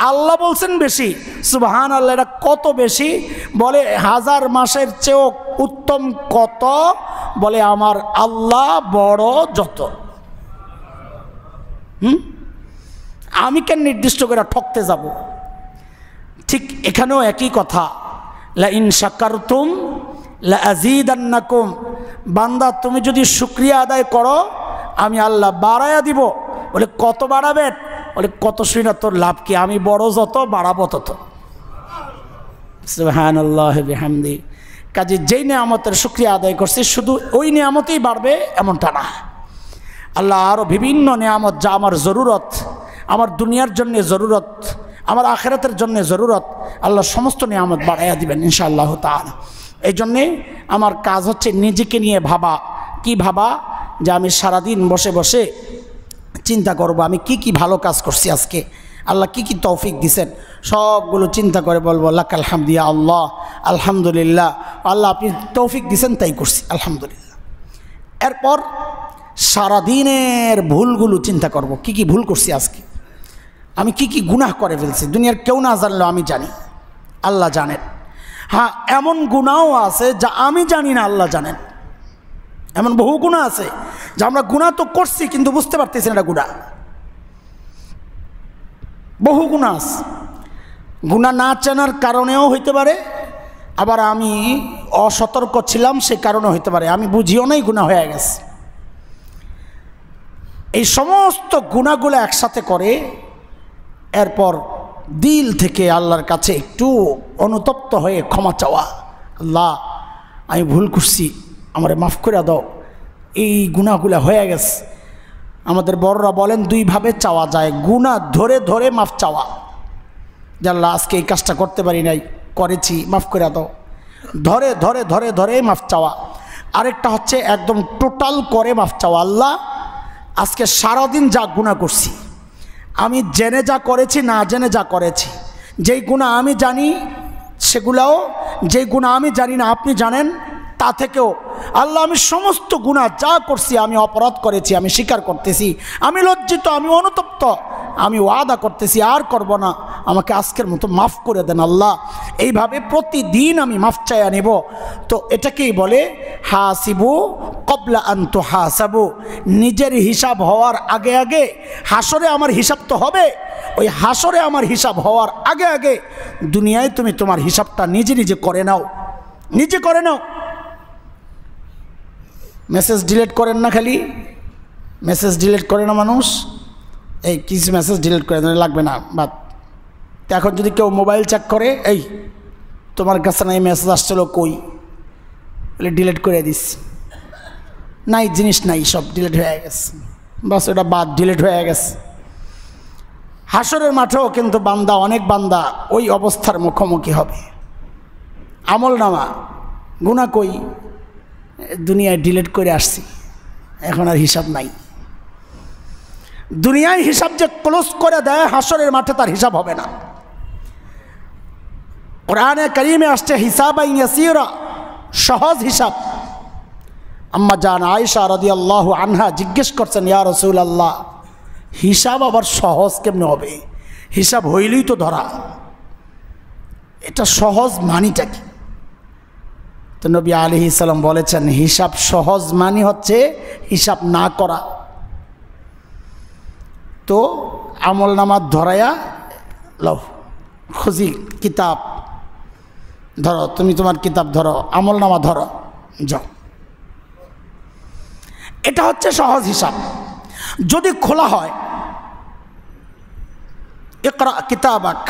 Speaker 1: আল্লাহ বলছেন বেশি, সুবহানাল্লাহ। এটা কত বেশি? বলে 1000 মাসের চেয়েও উত্তম কত? বলে আমার আল্লাহ বড় যত। আমি কেন নির্দিষ্ট করে ঠকতে যাব? ঠিক এখানেও একই কথা, লা ইন শাকারতুম লা আযীদান্নাকুম। বান্দা তুমি যদি শুকরিয়া আদায় করো আমি আল্লাহ বাড়ায়া দিব। বলে কত বাড়াবেন? বলে কত শুই না, তোর লাভ কি? আমি বড় যত বাড়াবো তত। সুবহানাল্লাহ বিহামদি। কাজে যেই নিয়ামতের শুকরিয়া আদায় করছি শুধু ওই নিয়ামতেই বাড়বে এমনটা না। আল্লাহ আরও বিভিন্ন নিয়ামত, যা আমার জরুরত, আমার দুনিয়ার জন্য জরুরত, আমার আখিরাতের জন্য জরুরত, আল্লাহ সমস্ত নিয়ামত বাড়াইয়া দিবেন ইনশাআল্লাহ তাআলা। এই জন্যে আমার কাজ হচ্ছে নিজেকে নিয়ে ভাবা। কি ভাবা? যে আমি সারাদিন বসে বসে চিন্তা করব আমি কি কি ভালো কাজ করছি আজকে, আল্লাহ কি কি তৌফিক দিছেন, সবগুলো চিন্তা করে বলবো লাকাল হামদি ইয়া আল্লাহ, আলহামদুলিল্লাহ, আল্লাহ আপনি তৌফিক দিছেন তাই করছি, আলহামদুলিল্লাহ। এরপর সারাদিনের ভুলগুলো চিন্তা করব, কি কি ভুল করছি আজকে, আমি কি কি গুনাহ করে ফেলছি। দুনিয়ার কেউ না জানলেও আমি জানি, আল্লাহ জানেন। হ্যাঁ, এমন গুনাহও আছে যা আমি জানি না, আল্লাহ জানেন। এমন বহু গুনাহ আছে যা আমরা গুনাহ তো করছি কিন্তু বুঝতে পারতেছি না এটা গুনাহ। বহু গুনাহ আছে, গুনাহ না চেনার কারণেও হইতে পারে, আবার আমি অসতর্ক ছিলাম সে কারণে হইতে পারে, আমি বুঝিও নাই গুনাহ হয়ে গেছে। এই সমস্ত গুনাহগুলো একসাথে করে এরপর দিল থেকে আল্লাহর কাছে একটু অনুতপ্ত হয়ে ক্ষমা চাওয়া, আল্লাহ আমি ভুল করছি, আমারে মাফ করে দাও, এই গুনাহগুলো হয়ে গেছে। আমাদের বড়রা বলেন দুইভাবে চাওয়া যায়, গুনাহ ধরে ধরে মাফ চাওয়া, যে আল্লাহ আজকে এই কাজটা করতে পারি নাই, করেছি, মাফ করে দাও, ধরে ধরে ধরে ধরে মাফ চাওয়া। আরেকটা হচ্ছে একদম টোটাল করে মাফ চাওয়া, আল্লাহ আজকে সারাদিন যা গুনাহ করছি, আমি জেনে যা করেছি না জেনে যা করেছি, যেই গুনাহ আমি জানি সেগুলাও, যেই গুনাহ আমি জানি না আপনি জানেন তা থেকেও, আল্লাহ আমি সমস্ত গুনাহ যা করছি, আমি অপরাধ করেছি, আমি স্বীকার করতেছি, আমি লজ্জিত, আমি অনুতপ্ত, আমি ওয়াদা করতেছি আর করব না, আমাকে আজকের মতো মাফ করে দেন আল্লাহ। এইভাবে প্রতিদিন আমি মাফ চাইয়া নেব। তো এটাকেই বলে হাসিবু কবলা আন তুহাসাবু, নিজের হিসাব হওয়ার আগে আগে হাসরে আমার হিসাব তো হবে, ওই হাসরে আমার হিসাব হওয়ার আগে আগে দুনিয়ায় তুমি তোমার হিসাবটা নিজে নিজে করে নাও, নিজে করে নাও। মেসেজ ডিলিট করেন না, খালি মেসেজ ডিলিট করে না মানুষ, এই কিছু মেসেজ ডিলিট করে দেন, লাগবে না বাদ। এখন যদি কেউ মোবাইল চেক করে, এই তোমার কাছে না এই মেসেজ আসছিল কই, বলে ডিলিট করে দিস, নাই জিনিস নাই, সব ডিলিট হয়ে গেছে, বাস ওটা বাদ, ডিলিট হয়ে গেছে। হাসরের মাঠেও কিন্তু বান্দা, অনেক বান্দা ওই অবস্থার মুখোমুখি হবে। আমল নামা, গুনাহ কই, দুনিয়ায় ডিলিট করে আসছি, এখন আর হিসাব নাই। দুনিয়ায় হিসাব যে ক্লোজ করে দেয়, হাসরের মাঠে তার হিসাব হবে না। কোরআনে কারীমে আসছে হিসাবান ইয়াসীরা, সহজ হিসাব। আম্মা জান আয়েশা রাদিয়াল্লাহু আনহা জিজ্ঞেস করছেন, ইয়া রাসূলুল্লাহ হিসাব আবার সহজ কেমনে হবে? হিসাব হইলেই তো ধরা, এটা সহজ মানিটা কি? তো নবী আলাইহিস সালাম বলেছেন, হিসাব সহজ মানি হচ্ছে হিসাব না করা। তো আমল নামা ধরাইয়া লও, খুঁজি কিতাব ধরো, তুমি তোমার কিতাব ধরো, আমল নামা ধরো, যাও। এটা হচ্ছে সহজ হিসাব। যদি খোলা হয়, ইকরা কিতাবাক,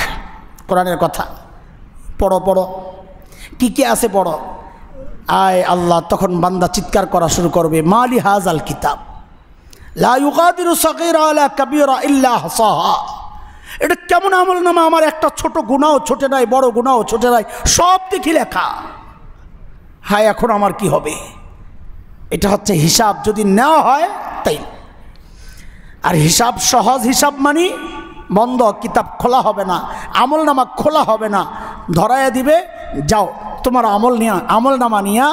Speaker 1: কোরআনের কথা পড়ো পড়ো, কি কি আছে পড়ো। আয় আল্লাহ, তখন বান্দা চিৎকার করা শুরু করবে, মালি হাজাল কিতাব লা ইউগাদিরু সাগীরা ওয়ালা কাবীরা ইল্লা আহসাহা। এটা কেমন আমলনামা, আমার একটা ছোট গুনাহ ছোটে নাই, বড় গুনাহ ছোটে নাই, সব দেখি লেখা। হায়, এখন আমার কি হবে? এটা হচ্ছে হিসাব যদি নেওয়া হয় তাই। আর হিসাব সহজ হিসাব মানি বন্ধ, কিতাব খোলা হবে না, আমলনামা খোলা হবে না, ধরাইয়া দিবে, যাও তোমার আমলনামা নিয়া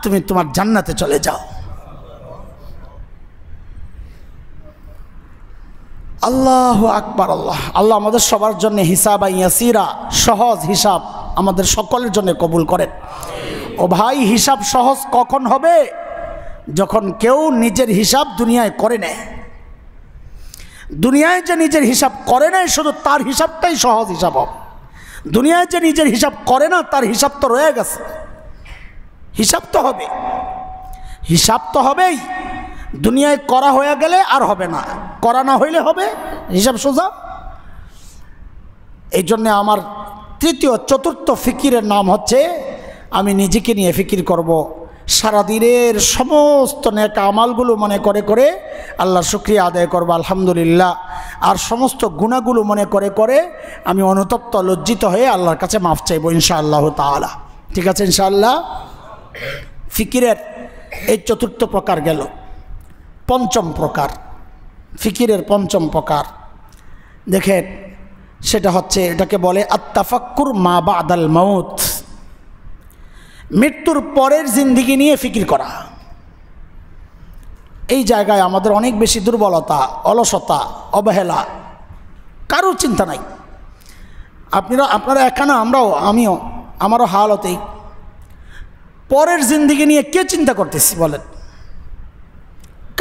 Speaker 1: তুমি তোমার জান্নাতে চলে যাও। আল্লাহু আকবার। আল্লাহ আল্লাহ আমাদের সবার জন্য হিসাব ইয়াসিরা, সহজ হিসাব আমাদের সকলের জন্য কবুল করেন। ও ভাই, হিসাব সহজ কখন হবে? যখন কেউ নিজের হিসাব দুনিয়ায় করে নেয়। দুনিয়ায় যে নিজের হিসাব করে নেয়, শুধু তার হিসাবটাই সহজ হিসাব হবে। দুনিয়ায় যে নিজের হিসাব করে না, তার হিসাব তো রয়ে গেছে। হিসাব তো হবে, হিসাব তো হবেই। দুনিয়ায় করা হয়ে গেলে আর হবে না, করা না হইলে হবে, হিসাব সোজা। এই জন্যে আমার তৃতীয় চতুর্থ ফিকিরের নাম হচ্ছে, আমি নিজেকে নিয়ে ফিকির করব। সারাদিনের সমস্ত নেক আমালগুলো মনে করে করে আল্লাহর শুকরিয়া আদায় করব, আলহামদুলিল্লাহ। আর সমস্ত গুনাহগুলো মনে করে করে আমি অনুতপ্ত লজ্জিত হয়ে আল্লাহর কাছে মাফ চাইব ইনশাআল্লাহ তাআলা। ঠিক আছে ইনশাআল্লাহ। ফিকিরের এই চতুর্থ প্রকার গেল। পঞ্চম প্রকার, ফিকিরের পঞ্চম প্রকার দেখেন, সেটা হচ্ছে, এটাকে বলে আত্তাফাক্কুর মা বাদাল মাউত। মৃত্যুর পরের জিন্দেগি নিয়ে ফিকির করা। এই জায়গায় আমাদের অনেক বেশি দুর্বলতা, অলসতা, অবহেলা, কারোর চিন্তা নাই। আপনারা এখানে, আমিও, আমারও হালতেই পরের জিন্দেগি নিয়ে কে চিন্তা করতেছি বলেন?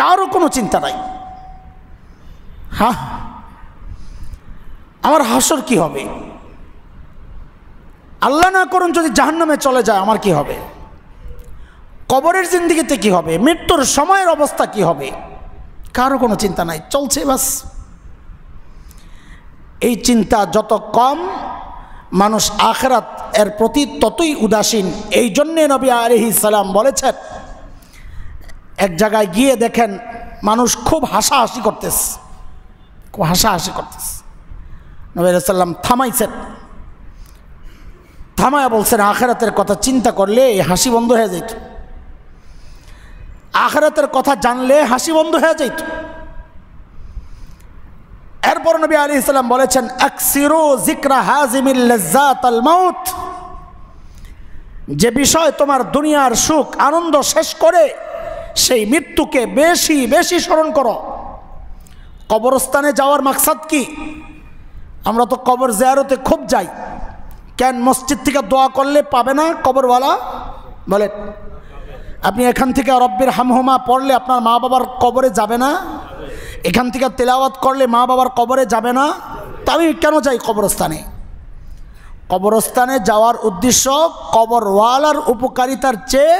Speaker 1: কারো কোনো চিন্তা নাই। হ্যাঁ, আমার হাসর কি হবে? আল্লাহ না করুন যদি জাহান্নামে চলে যায়, আমার কি হবে? কবরের জিন্দেগিতে কি হবে? মৃত্যুর সময়ের অবস্থা কি হবে? কারো কোনো চিন্তা নাই, চলছে বাস। এই চিন্তা যত কম, মানুষ আখিরাত এর প্রতি ততই উদাসীন। এই জন্যে নবী আলাইহিস সালাম বলেছেন, এক জায়গায় গিয়ে দেখেন মানুষ খুব হাসাহাসি করতেছে, খুব হাসাহাসি করতেছে। নবী আলাইহিস সালাম থামাইছেন, থামায়া বলছেন, আখিরাতের কথা চিন্তা করলে এই হাসি বন্ধ হয়ে যেত, আখিরাতের কথা জানলে হাসি বন্ধ হয়ে যেত। এরপর নবী আলাইহিস সালাম বলেছেন, আকসিরু যিকরা হাজিমিল লাজ্জাতাল মাউত। যে বিষয় তোমার দুনিয়ার সুখ আনন্দ শেষ করে, সেই মৃত্যুকে বেশি বেশি স্মরণ করো। কবরস্থানে যাওয়ার মাকসাদ কি? আমরা তো কবর জিয়ারতে খুব যাই। কেন? মসজিদ থেকে দোয়া করলে পাবে না কবরওয়ালা? বলেন, আপনি এখান থেকে রব্বির হামহুমা পড়লে আপনার মা বাবার কবরে যাবে না? এখান থেকে তেলাওয়াত করলে মা বাবার কবরে যাবে না? তা আমি কেন যাই কবরস্থানে? কবরস্থানে যাওয়ার উদ্দেশ্য কবরওয়ালার উপকারিতার চেয়ে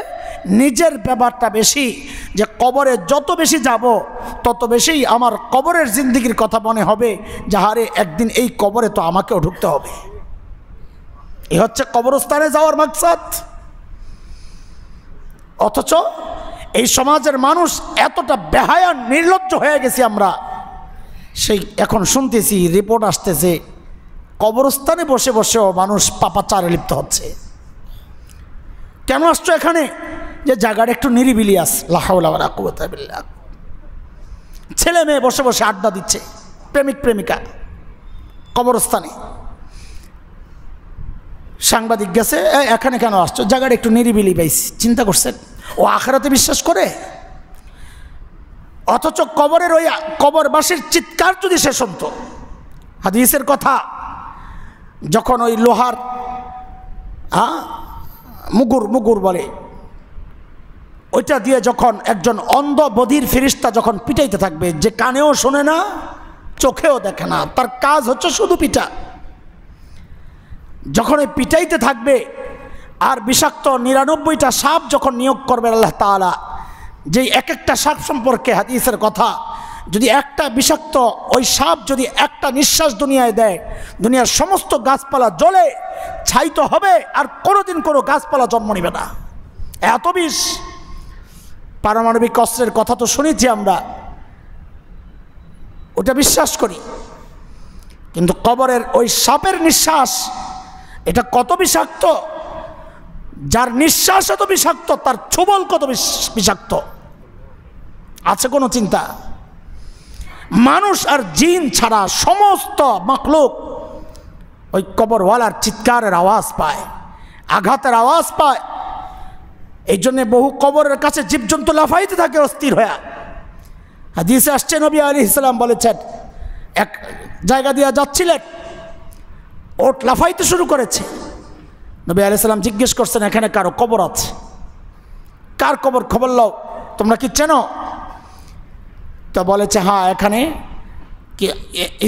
Speaker 1: নিজের ব্যাপারটা বেশি, যে কবরে যত বেশি যাব তত বেশি আমার কবরের জিন্দেগির কথা মনে হবে, যাহারে একদিন এই কবরে তো আমাকেও ঢুকতে হবে। এ হচ্ছে কবরস্থানে যাওয়ার মাকসাদ। অথচ এই সমাজের মানুষ এতটা বেহায়া নির্লজ্জ হয়ে গেছি আমরা, সেই এখন শুনতেছি রিপোর্ট আসতেছে কবরস্থানে বসে বসেও মানুষ পাপাচারে লিপ্ত হচ্ছে। কেন আসছো এখানে? যে জায়গাটা একটু নিরিবিলি আছে, লা হাওলা ওয়ালা কুওয়াতা বিল্লাহ। ছেলে মেয়ে বসে বসে আড্ডা দিচ্ছে, প্রেমিক প্রেমিকা কবরস্থানে। সাংবাদিক গেছে, এখানে কেন আসছো? জায়গাটা একটু নিরিবিলি পাইছি। চিন্তা করছেন ও আখিরাতে বিশ্বাস করে? অথচ কবরের ওই কবরবাসীর চিৎকার যদি সে শুনত, হাদিসের কথা, যখন ওই লোহার মুগুর বলে, ওইটা দিয়ে যখন একজন অন্ধ বধির ফেরেশতা যখন পিটাইতে থাকবে, যে কানেও শোনে না, চোখেও দেখে না, তার কাজ হচ্ছে শুধু পিটা। যখন ওই পিটাইতে থাকবে আর বিষাক্ত 99টা সাপ যখন নিয়োগ করবেন আল্লাহ তাআলা, যেই এক একটা সাপ সম্পর্কে হাদিসের কথা যদি একটা বিষাক্ত ওই সাপ যদি একটা নিঃশ্বাস দুনিয়ায় দেয়, দুনিয়ার সমস্ত গাছপালা জ্বলে ছাইত হবে, আর কোনোদিন কোনো গাছপালা জন্ম নেবে না। এত বিষ। পারমাণবিক অস্ত্রের কথা তো শুনেছি আমরা, ওটা বিশ্বাস করি, কিন্তু কবরের ওই সাপের নিঃশ্বাস এটা কত বিষাক্ত! যার নিঃশ্বাস এত বিষাক্ত, তার ছোবল কত বিষাক্ত! আছে কোনো চিন্তা? মানুষ আর জিন ছাড়া সমস্ত মাখলুক ওই কবরওয়ালার চিৎকারের আওয়াজ পায়, আঘাতের আওয়াজ পায়। এই জন্যে বহু কবরের কাছে জীবজন্তু লাফাইতে থাকে অস্থির হয়ে। হাদিসে আসছে, নবী আলাইহিস সালাম বলেছেন, এক জায়গা দিয়ে যাচ্ছিলেন, ওট লাফাইতে শুরু করেছে। নবী আলাইহিস সালাম জিজ্ঞেস করছেন, এখানে কারো কবর আছে? কার কবর? খবর লও, তোমরা কি চেনো? তো বলেছে, হ্যাঁ, এখানে কি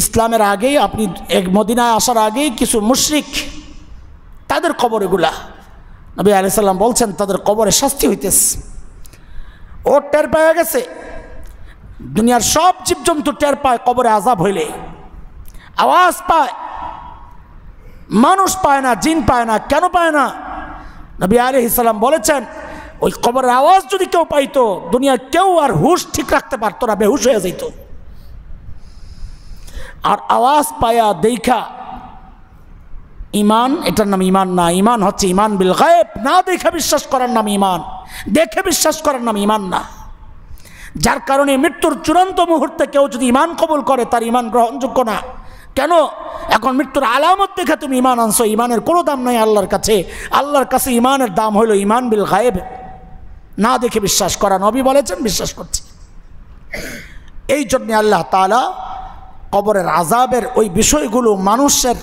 Speaker 1: ইসলামের আগেই, আপনি এক মদিনায় আসার আগেই কিছু মুশরিক, তাদের কবর এগুলা। নবী আলাইহিস সালাম বলছেন, তাদের কবরে শাস্তি হইতেছে। ও টের পেয়ে গেছে, দুনিয়ার সব জীবজন্তু টের পায় কবরে আযাব হইলে, আওয়াজ পায়। মানুষ পায় না, জিন পায় না। কেন পায় না? নবী আলাইহিস সালাম বলেছেন, ওই কবরের আওয়াজ যদি কেউ পাইতো, দুনিয়ার কেউ আর হুশ ঠিক রাখতে পারতো না, বেহুশ হয়ে যেত। আর আওয়াজ পায়া দেখা ইমান, এটার নাম ইমান না। ইমান হচ্ছে ইমান বিল গায়ব, না দেখে বিশ্বাস করার নাম ইমান, দেখে বিশ্বাস করার নাম ইমান না। যার কারণে মৃত্যুর চূড়ান্ত মুহূর্তে কেউ যদি ইমান কবুল করে, তার ইমান গ্রহণযোগ্য না। কেন? এখন মৃত্যুর আলামত দেখে তুমি ইমান আনছো, ইমানের কোনো দাম নাই আল্লাহর কাছে। আল্লাহর কাছে ইমানের দাম হইল ইমান বিল গায়েব, না দেখে বিশ্বাস করা। নবী বলেছেন, বিশ্বাস করছি। এই জন্যে আল্লাহ তাআলা কবরের আযাবের ওই বিষয়গুলো মানুষের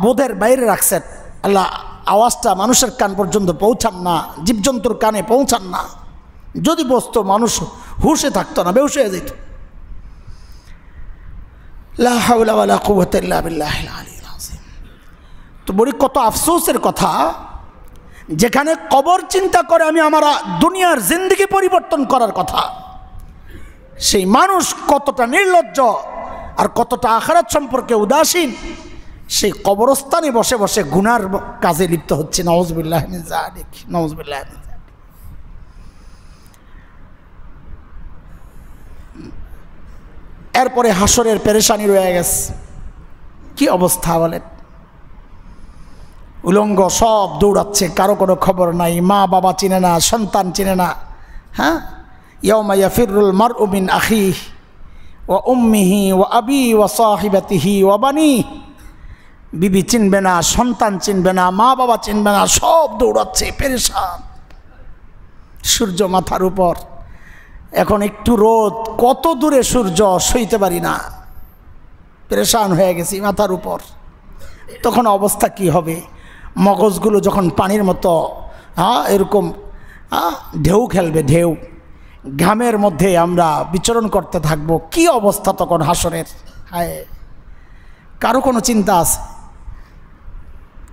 Speaker 1: বোধের বাইরে রাখছেন। আল্লাহ আওয়াজটা মানুষের কান পর্যন্ত পৌঁছান না, জীবজন্তুর কানে পৌঁছান না। যদি বসতো, মানুষ হুশে থাকতো না, বেহুশ হয়ে যেত। লা হাওলা ওয়ালা কুওয়াতা ইল্লা বিল্লাহিল আলিয়্যিল আযীম। তো বলি, কত আফসোসের কথা, যেখানে কবর চিন্তা করে আমি আমার দুনিয়ার জিন্দেগি পরিবর্তন করার কথা, সেই মানুষ কতটা নির্লজ্জ আর কতটা আখিরাত সম্পর্কে উদাসীন, সেই কবরস্থানে বসে বসে গুনার কাজে লিপ্ত হচ্ছে। নাউযুবিল্লাহি মিন যালিক, নাউযুবিল্লাহি মিন যালিক। এরপরে হাসরের পেরেশানি রয়ে গেছে। কি অবস্থা বলেন? উলঙ্গ সব দৌড়াচ্ছে, কারো কোনো খবর নাই, মা বাবা চিনে না, সন্তান চিনে না। হ্যাঁ, ইয়াউমা ইয়াফিরুল মারউ মিন আখিহি ওয়া উম্মিহি ওয়া আবি ওয়া সাহিবাতিহি ওয়া বানি। বিবি চিনবে না, সন্তান চিনবে না, মা বাবা চিনবে না, সব দৌড়াচ্ছে, পেরেশান। সূর্য মাথার উপর, এখন একটু রোদ, কত দূরে সূর্য সইতে পারি না, পেরেশান হয়ে গেছি মাথার উপর। তখন অবস্থা কি হবে? মগজগুলো যখন পানির মতো এরকম ঢেউ খেলবে, ঢেউ, ঘামের মধ্যে আমরা বিচরণ করতে থাকবো। কি অবস্থা তখন হাসরের! হায়, কারো কোনো চিন্তা আছে?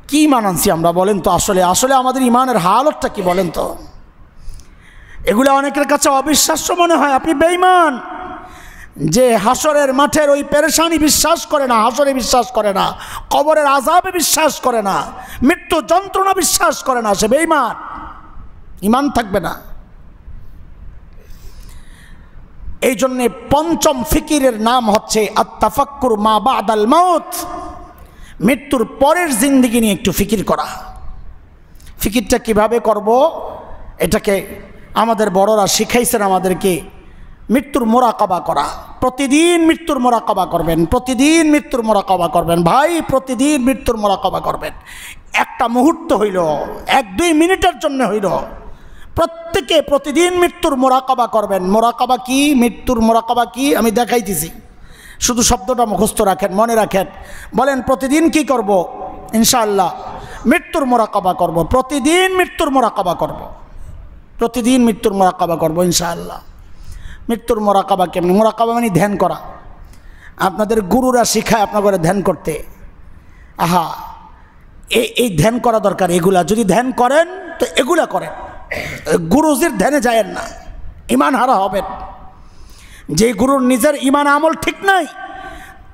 Speaker 1: কি ইমান আনছি আমরা বলেন তো? আসলে আসলে আমাদের ইমানের হালতটা কি বলেন তো? এগুলো অনেকের কাছে অবিশ্বাস্য মনে হয়। আপনি বেঈমান যে হাসরের মাঠের ওই পেরেশানি বিশ্বাস করে না, হাসরে বিশ্বাস করে না, কবরের আযাবে বিশ্বাস করে না, মৃত্যু যন্ত্রণা বিশ্বাস করে না, সে বেঈমান, ইমান থাকবে না। এই জন্যে পঞ্চম ফিকিরের নাম হচ্ছে আত-তাফাক্কুর মা বা'দাল মাউত। মৃত্যুর পরের জিন্দেগি নিয়ে একটু ফিকির করা। ফিকিরটা কিভাবে করব? এটাকে আমাদের বড়রা শিখাইছেন আমাদেরকে। মৃত্যুর মোরাকাবা করা, প্রতিদিন মৃত্যুর মোরাকাবা করবেন, প্রতিদিন মৃত্যুর মোরাকাবা করবেন ভাই, প্রতিদিন মৃত্যুর মোরাকাবা করবেন। একটা মুহূর্ত হইল, 1-2 মিনিটের জন্য হইল, প্রত্যেকে প্রতিদিন মৃত্যুর মোরাকাবা করবেন। মোরাকাবা কি? মৃত্যুর মোরাকাবা কি আমি দেখাইতেছি, শুধু শব্দটা মুখস্থ রাখেন, মনে রাখেন। বলেন, প্রতিদিন কি করব? ইনশাআল্লাহ মৃত্যুর মোরাকাবা করব। প্রতিদিন মৃত্যুর মোরাকাবা করব, প্রতিদিন মৃত্যুর মোরাকাবা করব ইনশাআল্লাহ। মৃত্যুর মোরাকাবা কেমনি? মোরাকাবা মানে ধ্যান করা। আপনাদের গুরুরা শিখায় আপনাদের ধ্যান করতে। আহা, এই ধ্যান করা দরকার। এগুলা যদি ধ্যান করেন তো এগুলা করেন, গুরুজির ধ্যানে যায়েন না, ইমান হারা হবেন। যে গুরুর নিজের ঈমান আমল ঠিক নাই,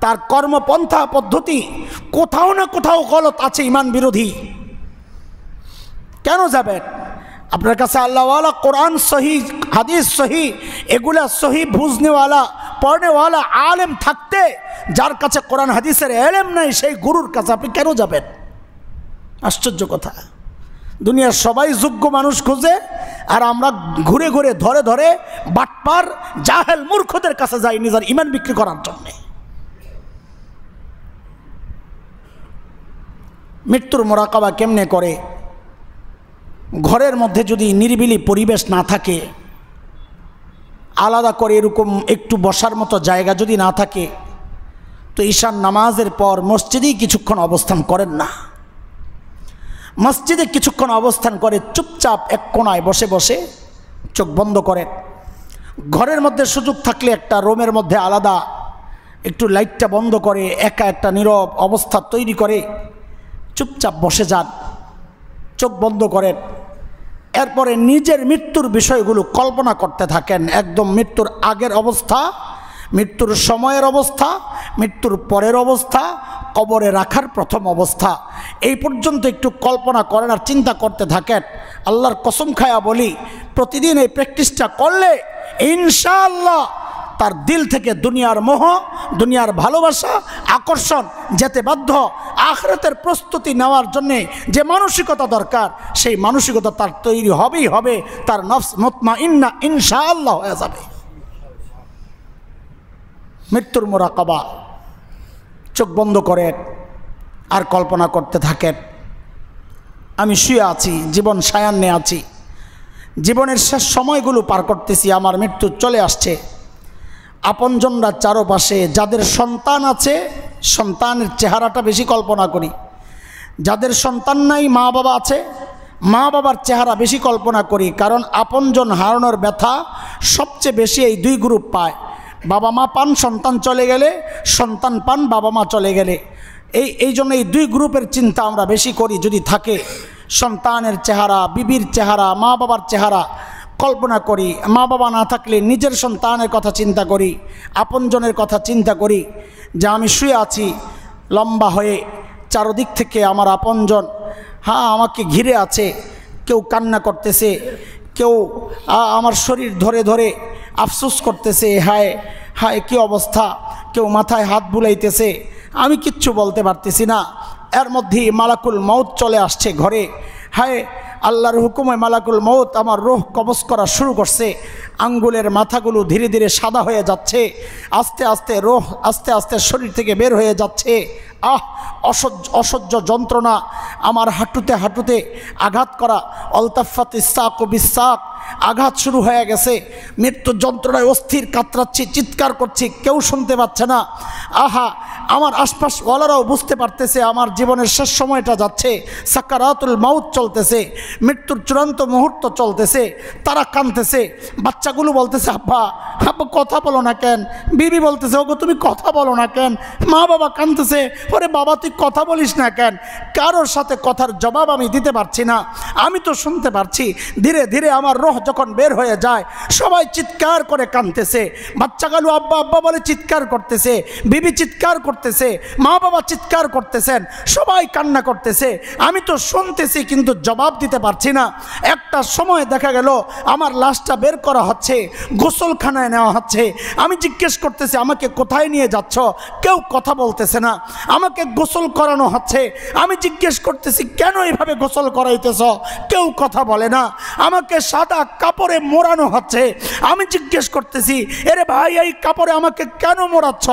Speaker 1: তার কর্মপন্থা পদ্ধতি কোথাও না কোথাও গলত আছে, ঈমান বিরোধী, কেন যাবেন? আপনার কাছে আল্লাহওয়ালা, কোরআন সহি, হাদিস সহি, এগুলা সহি বুঝনেওয়ালা, পড়নেওয়ালা আলেম থাকতে যার কাছে কোরআন হাদিসের এলেম নাই, সেই গুরুর কাছে আপনি কেন যাবেন? আশ্চর্য কথা। দুনিয়ার সবাই যোগ্য মানুষ খুঁজে, আর আমরা ঘুরে ঘুরে ধরে ধরে বাটপার জাহেল মূর্খদের কাছে যাই নিজের ঈমান বিক্রি করার জন্যে। মৃত্যুর মোরাকাবা কেমনে করে? ঘরের মধ্যে যদি নিরিবিলি পরিবেশ না থাকে, আলাদা করে এরকম একটু বসার মতো জায়গা যদি না থাকে, তো ঈশান নামাজের পর মসজিদেই কিছুক্ষণ অবস্থান করেন না। মসজিদে কিছুক্ষণ অবস্থান করে চুপচাপ এক কোণায় বসে বসে চোখ বন্ধ করেন। ঘরের মধ্যে সুযোগ থাকলে একটা রুমের মধ্যে আলাদা একটু লাইটটা বন্ধ করে একা একটা নীরব অবস্থা তৈরি করে চুপচাপ বসে যান, চোখ বন্ধ করেন। এরপরে নিজের মৃত্যুর বিষয়গুলো কল্পনা করতে থাকেন, একদম মৃত্যুর আগের অবস্থা, মৃত্যুর সময়ের অবস্থা, মৃত্যুর পরের অবস্থা, কবরে রাখার প্রথম অবস্থা, এই পর্যন্ত একটু কল্পনা করেন আর চিন্তা করতে থাকেন। আল্লাহর কসম খায়া বলি, প্রতিদিন এই প্র্যাকটিসটা করলে ইনশাআল্লাহ তার দিল থেকে দুনিয়ার মোহ, দুনিয়ার ভালোবাসা, আকর্ষণ যেতে বাধ্য। আখিরাতের প্রস্তুতি নেওয়ার জন্যে যে মানসিকতা দরকার, সেই মানসিকতা তার তৈরি হবেই হবে, তার নফস মুতমাইন্না ইনশাআল্লাহ হয়ে যাবে। মৃত্যুর মোরাকাবা, চোখ বন্ধ করেন আর কল্পনা করতে থাকেন, আমি শুয়ে আছি, জীবন সায়ান্নে আছি, জীবনের শেষ সময়গুলো পার করতেছি, আমার মৃত্যু চলে আসছে। আপনজনরা চারপাশে, যাদের সন্তান আছে সন্তানের চেহারাটা বেশি কল্পনা করি, যাদের সন্তান নাই মা বাবা আছে মা বাবার চেহারা বেশি কল্পনা করি, কারণ আপনজন হারানোর ব্যথা সবচেয়ে বেশি এই দুই গ্রুপ পায়। বাবা মা পান সন্তান চলে গেলে, সন্তান পান বাবা মা চলে গেলে, এই জন্য এই দুই গ্রুপের চিন্তা আমরা বেশি করি যদি থাকে। সন্তানের চেহারা, বিবির চেহারা, মা বাবার চেহারা কল্পনা করি, মা বাবা না থাকলে নিজের সন্তানের কথা চিন্তা করি, আপনজনের কথা চিন্তা করি, যে আমি শুয়ে আছি লম্বা হয়ে, চারদিক থেকে আমার আপনজন আমাকে ঘিরে আছে, কেউ কান্না করতেছে, কেউ আমার শরীর ধরে ধরে আফসোস করতেছে, হায় হায় কী অবস্থা, কেউ মাথায় হাত বুলাইতেছে, আমি কিচ্ছু বলতে পারতেছি না। এর মধ্যেই মালাকুল মউত চলে আসছে ঘরে, হায় আল্লাহর হুকুমে মালাকুল মউত আমার রূহ কবজ করা শুরু করছে। আঙ্গুলের মাথাগুলো ধীরে ধীরে সাদা হয়ে যাচ্ছে, আস্তে আস্তে রূহ আস্তে আস্তে শরীর থেকে বের হয়ে যাচ্ছে। অসহ্য যন্ত্রণা, আমার হাঁটুতে হাঁটুতে আঘাত করা, অলতাফাত ইসাক বিসাক, আঘাত শুরু হয়ে গেছে। মৃত্যু যন্ত্রণায় অস্থির কাতরাচ্ছি, চিৎকার করছি, কেউ শুনতে পাচ্ছে না। আমার আশপাশ ওয়ালারাও বুঝতে পারতেছে আমার জীবনের শেষ সময়টা যাচ্ছে, সাকারাতুল মাউত চলতেছে, মৃত্যুর চূড়ান্ত মুহূর্ত চলতেছে। তারা কাঁদতেছে, বাচ্চাগুলো বলতেছে আব্বা আব্বা কথা বলো না কেন, বিবি বলতেছে ওগো তুমি কথা বলো না কেন, মা বাবা কাঁদতেছে, ওরে বাবা তুই কথা বলিস না কেন। কারোর সাথে কথার জবাব আমি দিতে পারছি না, আমি তো শুনতে পারছি। ধীরে ধীরে আমার রূহ যখন বের হয়ে যায়, সবাই চিৎকার করে কাঁদতেছে, বাচ্চাগুলো আব্বা আব্বা বলে চিৎকার করতেছে, বিবি চিৎকার করতেছে, মা বাবা চিৎকার করতেছেন, সবাই কান্না করতেছে। আমি তো শুনতেছি কিন্তু জবাব দিতে পারছি না। একটা সময় দেখা গেল আমার লাশটা বের করা হচ্ছে, গোসলখানায় নেওয়া হচ্ছে। আমি জিজ্ঞেস করতেছি আমাকে কোথায় নিয়ে যাচ্ছ, কেউ কথা বলতেছে না। আমাকে গোসল করানো হচ্ছে, আমি জিজ্ঞেস করতেছি কেন এইভাবে গোসল করাইতেছ, কেউ কথা বলে না। আমাকে সাদা কাপড়ে মোড়ানো হচ্ছে, আমি জিজ্ঞেস করতেছি এরে ভাই এই কাপড়ে আমাকে কেন মোড়াচ্ছ,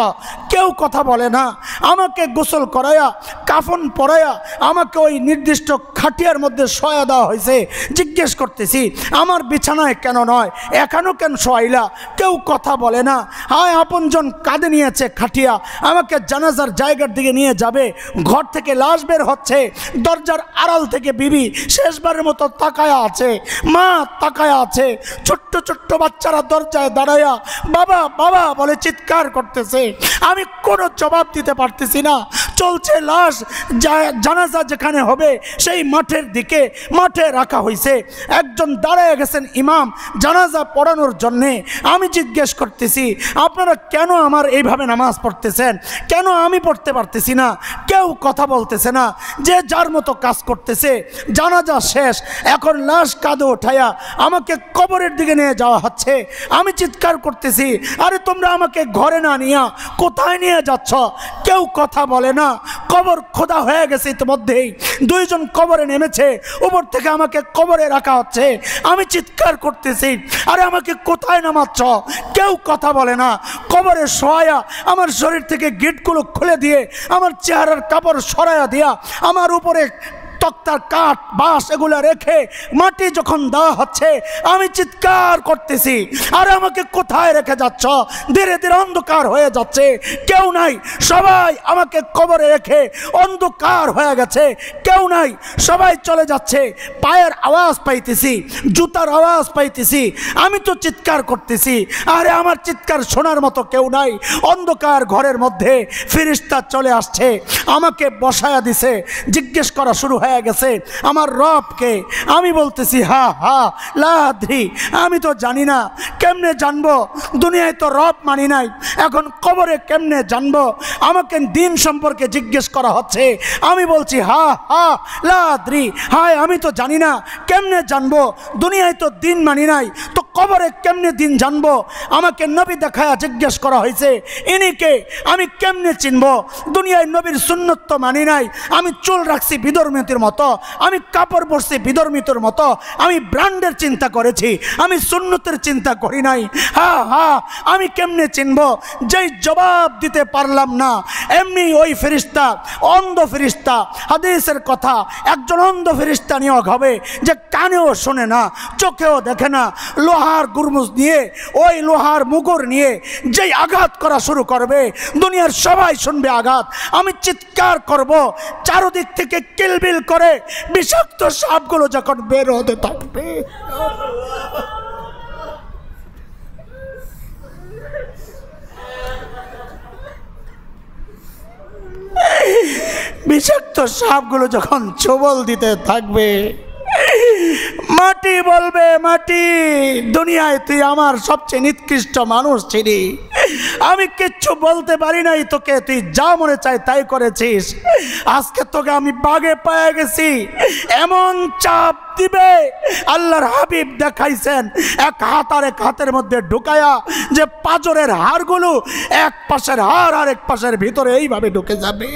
Speaker 1: কেউ কথা বলে না। আমাকে গোসল করায়া কাফন পরায়া আমাকে ওই নির্দিষ্ট খাটিয়ার মধ্যে শোয়া দেওয়া হয়েছে, জিজ্ঞেস করতেছি আমার বিছানায় কেন নয়, এখনও কেন শোয়াইলা, কেউ কথা বলে না। হায় আপনজন কাঁধে নিয়েছে খাটিয়া, আমাকে জানাজার জায়গার দিকে নিয়ে যাবে, ঘর থেকে লাশ বের হচ্ছে, দরজার আড়াল থেকে বিবি শেষবারের মতো তাকায়া আছে, মা তাকায়া আছে, ছোট্ট ছোট্ট বাচ্চারা দরজায় দাঁড়ায়া বাবা বাবা বলে চিৎকার করতেছে। আমি কোনো জবাব দিতে পারতেছি না, চলছে, লাশ জানাজা যেখানে হবে সেই মাঠের দিকে, মাঠে রাখা হয়েছে। একজন দাঁড়ায় গেছেন ইমাম জানাজা পড়ানোর জন্যে। আমি জিজ্ঞেস করতেছি, আপনারা কেন আমার এইভাবে নামাজ পড়তেছেন, কেন আমি পড়তে পারতেছি না? কেউ কথা বলতেছে না, যে যার মতো কাজ করতেছে। জানাজা শেষ, এখন লাশ কাঁধে উঠাইয়া আমাকে কবরের দিকে নিয়ে যাওয়া হচ্ছে। আমি চিৎকার করতেছি, আরে তোমরা আমাকে ঘরে না নিয়া কোথায় নিয়ে যাচ্ছ? কেউ কথা বলে না। কবর খোদা হয়ে গেছে ইতিমধ্যেই, দুইজন কবরে নেমেছে, উপর থেকে আমাকে কবরে রাখা হচ্ছে। আমি চিৎকার করতেছি, আরে আমাকে কোথায় নামাচ্ছ? কেউ কথা বলে না। কবরে শোয়া আমার শরীর থেকে গিটগুলো খুলে দিয়ে, আমার চেহারার কাপড় সরাইয়া দিয়া, আমার উপরে তক্তার কাঠ বাঁশ এগুলো রেখে মাটি যখন দেওয়া হচ্ছে, আমি চিৎকার করতেছি, আর আমাকে কোথায় রেখে যাচ্ছ? ধীরে ধীরে অন্ধকার হয়ে যাচ্ছে, কেউ নাই। সবাই আমাকে কবরে রেখে অন্ধকার হয়ে গেছে, কেউ নাই, সবাই চলে যাচ্ছে। পায়ের আওয়াজ পাইতেছি, জুতার আওয়াজ পাইতেছি। আমি তো চিৎকার করতেছি, আরে আমার চিৎকার শোনার মতো কেউ নাই। অন্ধকার ঘরের মধ্যে ফেরেশতা চলে আসছে, আমাকে বসায়া দিছে। জিজ্ঞেস করা শুরু হয়ে গেছে আমার রবকে। আমি বলতেছি হা হা লা আদ্রি, আমি তো জানি না। কেমনে জানবো? দুনিয়ায় তো রব মানি নাই, এখন কবরে কেমনে জানবো? আমাকে দিন সম্পর্কে জিজ্ঞেস করা হচ্ছে। আমি বলছি হা হা লা আদ্রি, হায় আমি তো জানি না। কেমনে জানবো? দুনিয়ায় তো দিন মানি নাই, তো কবরে কেমনে দিন জানবো? আমাকে নবী দেখায়া জিজ্ঞেস করা হয়েছে, ইনিকে আমি কেমনে চিনবো? দুনিয়ায় নবীর সুন্নত তো মানি নাই। আমি চুল রাখছি বিধর্মীদের মতো, আমি কাপড় পরছি বিধর্মীদের মতো, আমি ব্র্যান্ডের চিন্তা করেছি, আমি সুন্নতের চিন্তা করি নাই। হা হা আমি কেমনে চিনবো? যেই জবাব দিতে পারলাম না, এমনি ওই ফেরেশতা, অন্ধ ফেরেশতা, হাদিসের কথা, একজন অন্ধ ফেরেশতা নিয়োগ হবে যে কানেও শোনে না, চোখেও দেখে না, লোহার গুরমুজ নিয়ে, ওই লোহার মুগুর নিয়ে যেই আঘাত করা শুরু করবে, দুনিয়ার সবাই শুনবে আঘাত। আমি চিৎকার করব, চারদিক থেকে কিলবিল করে বিষাক্ত সাপগুলো যখন বের হতে থাকবে, বিষাক্ত সাপগুলো যখন ছোবল দিতে থাকবে, মাটি বলবে, মাটি দুনিয়ায় তুই আমার সবচেয়ে নিকৃষ্ট মানুষ ছিলি, আমি কিচ্ছু বলতে পারি নাই তোকে, তুই যা মনে চাই তাই করেছিস, আজকে তোকে আমি বাগে পেয়ে গেছি। এমন চাপ দিবে, আল্লাহর হাবিব দেখাইছেন, এক হাত আর এক হাতের মধ্যে ঢুকায়া, যে পাঁজরের হাড়গুলো এক পাশের হাড় আর এক পাশের ভিতরে এইভাবে ঢুকে যাবে।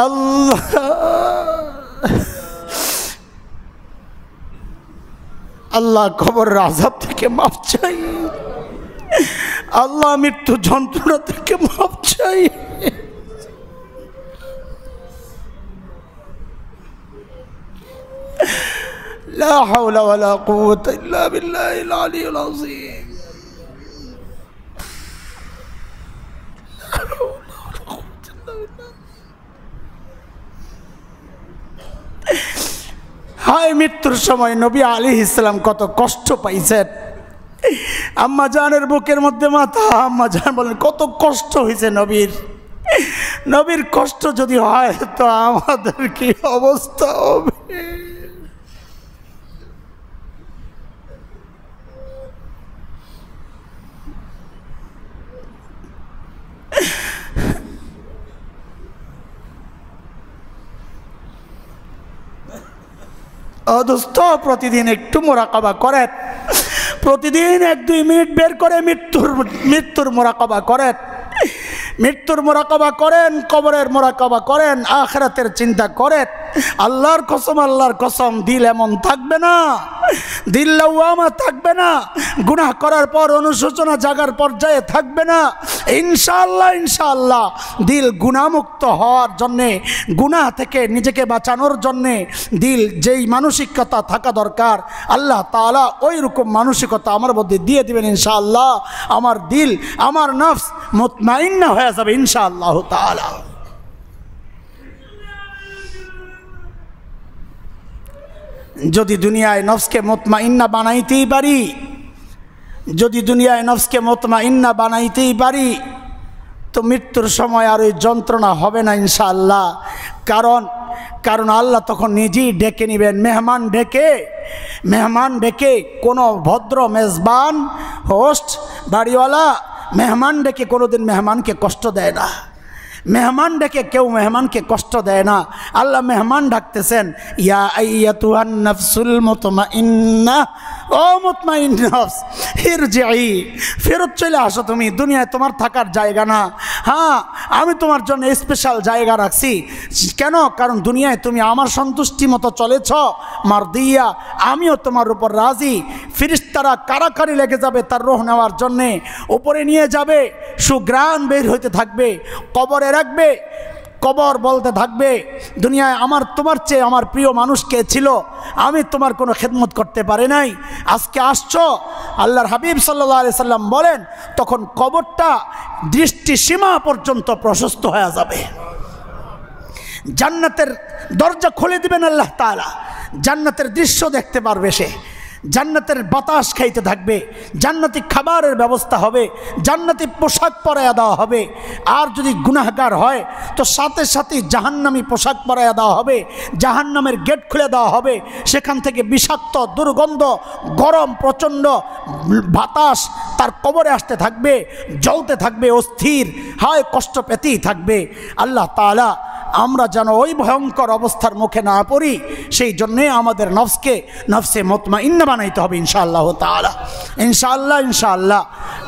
Speaker 1: আল্লাহ আল্লাহ কবরের আযাব থেকে মাফ চাই, আল্লাহ মৃত্যু যন্ত্রণা থেকে মাফ চাই। لا حول ولا قوة إلا بالله العلي العظيم. হায় মৃত্যুর সময় নবী আলাইহিস সালাম কত কষ্ট পাইছেন। আম্মা জানের বুকের মধ্যে মাথা, আম্মা জান বলেন কত কষ্ট হয়েছে নবীর। নবীর কষ্ট যদি হয় তো আমাদের কি অবস্থা হবে? দোস্ত প্রতিদিন একটু মোরাকাবা করেন, প্রতিদিন 1-2 মিনিট বের করে মৃত্যুর মোরাকাবা করেন, মৃত্যুর মোরাকাবা করেন, কবরের মোরাকাবা করেন, আখিরাতের চিন্তা করেন। আল্লাহর কসম দিল এমন থাকবে না, দিল লাওয়ামা থাকবে না, গুনাহ করার পর অনুশোচনা জাগার পর্যায়ে থাকবে না। ইনশাআল্লাহ ইনশাআল্লাহ দিল গুনাহমুক্ত হওয়ার জন্যে, গুনাহ থেকে নিজেকে বাঁচানোর জন্যে দিল যেই মানসিকতা থাকা দরকার আল্লাহ তাআলা ওই রকম মানসিকতা আমার মধ্যে দিয়ে দিবেন ইনশাআল্লাহ। আমার দিল, আমার নফস মুতমাইন্না হয়ে যাবে ইনশাআল্লাহ তাআলা। যদি দুনিয়ায় নফসকে মুতমাইন্না বানাইতেই পারি, যদি দুনিয়ায় নফসকে মুতমাইন্না বানাইতেই পারি, তো মৃত্যুর সময় আর ওই যন্ত্রণা হবে না ইনশাআল্লাহ। কারণ আল্লাহ তখন নিজেই ডেকে নেবেন, মেহমান ডেকে কোনো ভদ্র মেজবান হোস্ট বাড়িওয়ালা মেহমান ডেকে কোনোদিন মেহমানকে কষ্ট দেয় না। মেহমান ডেকে কেউ মেহমানকে কষ্ট দেয় না। আল্লাহ মেহমান ডাকতেছেন, ইয়া আইয়াতুহান নাফসুল মুতমাইন্নাহ, ও মুতমাইন নফস ইরজিই, ফেরত চলে আসো। তুমি দুনিয়ায় তোমার থাকার জায়গা না। হ্যাঁ, আমি তোমার জন্য স্পেশাল জায়গা রাখছি। কেন? কারণ দুনিয়ায় তুমি আমার সন্তুষ্টি মতো চলেছ, মারদিয়া, আমিও তোমার উপর রাজি। ফেরেশতারা কারাকারি লেগে যাবে তার রূহ নেওয়ার জন্যে, উপরে নিয়ে যাবে, সুঘ্রাণ বের হইতে থাকবে, কবরে রাখবে, কবর বলতে থাকবে, দুনিয়ায় তোমার চেয়ে আমার প্রিয় মানুষ কে ছিল, আমি তোমার কোনো খেদমত করতে পারি নাই, আজকে আসছো। আল্লাহর হাবিব সাল্লাল্লাহু আলাইহি সাল্লাম বলেন, তখন কবরটা দৃষ্টি সীমা পর্যন্ত প্রশস্ত হয়ে যাবে। জান্নাতের দরজা খুলে দিবেন আল্লাহ তাআলা, জান্নাতের দৃশ্য দেখতে পারবে সে, জান্নাতের বাতাস খাইতে থাকবে, জান্নাতি খাবারের ব্যবস্থা হবে, জান্নাতি পোশাক পরাইয়া দেওয়া হবে। আর যদি গুনাহগার হয় তো সাথে সাথে জাহান্নামী পোশাক পরাইয়া দেওয়া হবে, জাহান্নামের গেট খুলে দেওয়া হবে। সেখান থেকে বিষাক্ত দুর্গন্ধ, গরম প্রচণ্ড বাতাস তার কবরে আসতে থাকবে, জ্বলতে থাকবে, অস্থির হয়, কষ্ট পেতেই থাকবে। আল্লাহ তাআলা আমরা যেন ওই ভয়ঙ্কর অবস্থার মুখে না পড়ি, সেই জন্যে আমাদের নফসে মুতমাইন্না বানাইতে হবে ইনশাআল্লাহ তাআলা। ইনশাআল্লাহ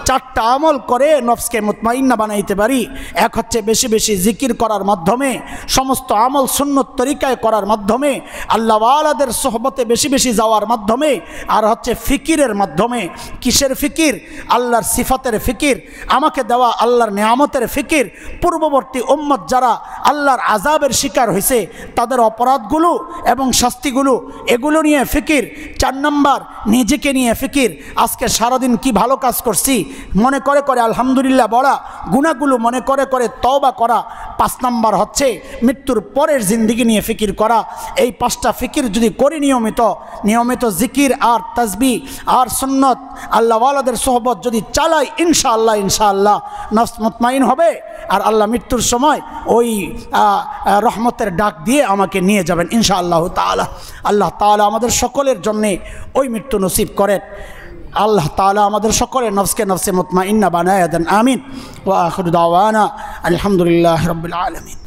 Speaker 1: চারটা আমল করে নফসকে মুতমাইন্না বানাইতে পারি। এক হচ্ছে বেশি বেশি জিকির করার মাধ্যমে, সমস্ত আমল সুন্নত তরিকায় করার মাধ্যমে, আল্লাহ ওয়ালাদের সোহবতে বেশি বেশি যাওয়ার মাধ্যমে, আর হচ্ছে ফিকিরের মাধ্যমে। কিসের ফিকির? আল্লাহর সিফাতের ফিকির, আমাকে দেওয়া আল্লাহর নিয়ামতের ফিকির, পূর্ববর্তী উম্মত যারা আল্লাহর আযাবের শিকার হয়েছে তাদের অপরাধগুলো এবং শাস্তিগুলো, এগুলো নিয়ে ফিকির। 4 নম্বর নিজেকে নিয়ে ফিকির, আজকে সারাদিন কি ভালো কাজ করছি মনে করে করে আলহামদুলিল্লাহ বলা, গুনাহগুলো মনে করে করে তওবা করা। 5 নম্বর হচ্ছে মৃত্যুর পরের জিন্দেগি নিয়ে ফিকির করা। এই 5টা ফিকির যদি করি নিয়মিত জিকির আর তাসবিহ আর সুন্নত আল্লাহ ওয়ালাদের সোহবত যদি চালাই, ইনশাআল্লাহ নফস মুতমাইন হবে। আর আল্লাহ মৃত্যুর সময় ওই রহমতের ডাক দিয়ে আমাকে নিয়ে যাবেন ইনশাআল্লাহ তাআলা। আল্লাহ তাআলা আমাদের সকলের জন্যে ওই মৃত্যু নসিব করেন। আল্লাহ তাআলা আমাদের সকলের নফসে মুতমাইন্না বানায়া দেন। আমিন। ওয়া আখিরু দাওয়ানা আলহামদুলিল্লাহি রাব্বিল আলামিন।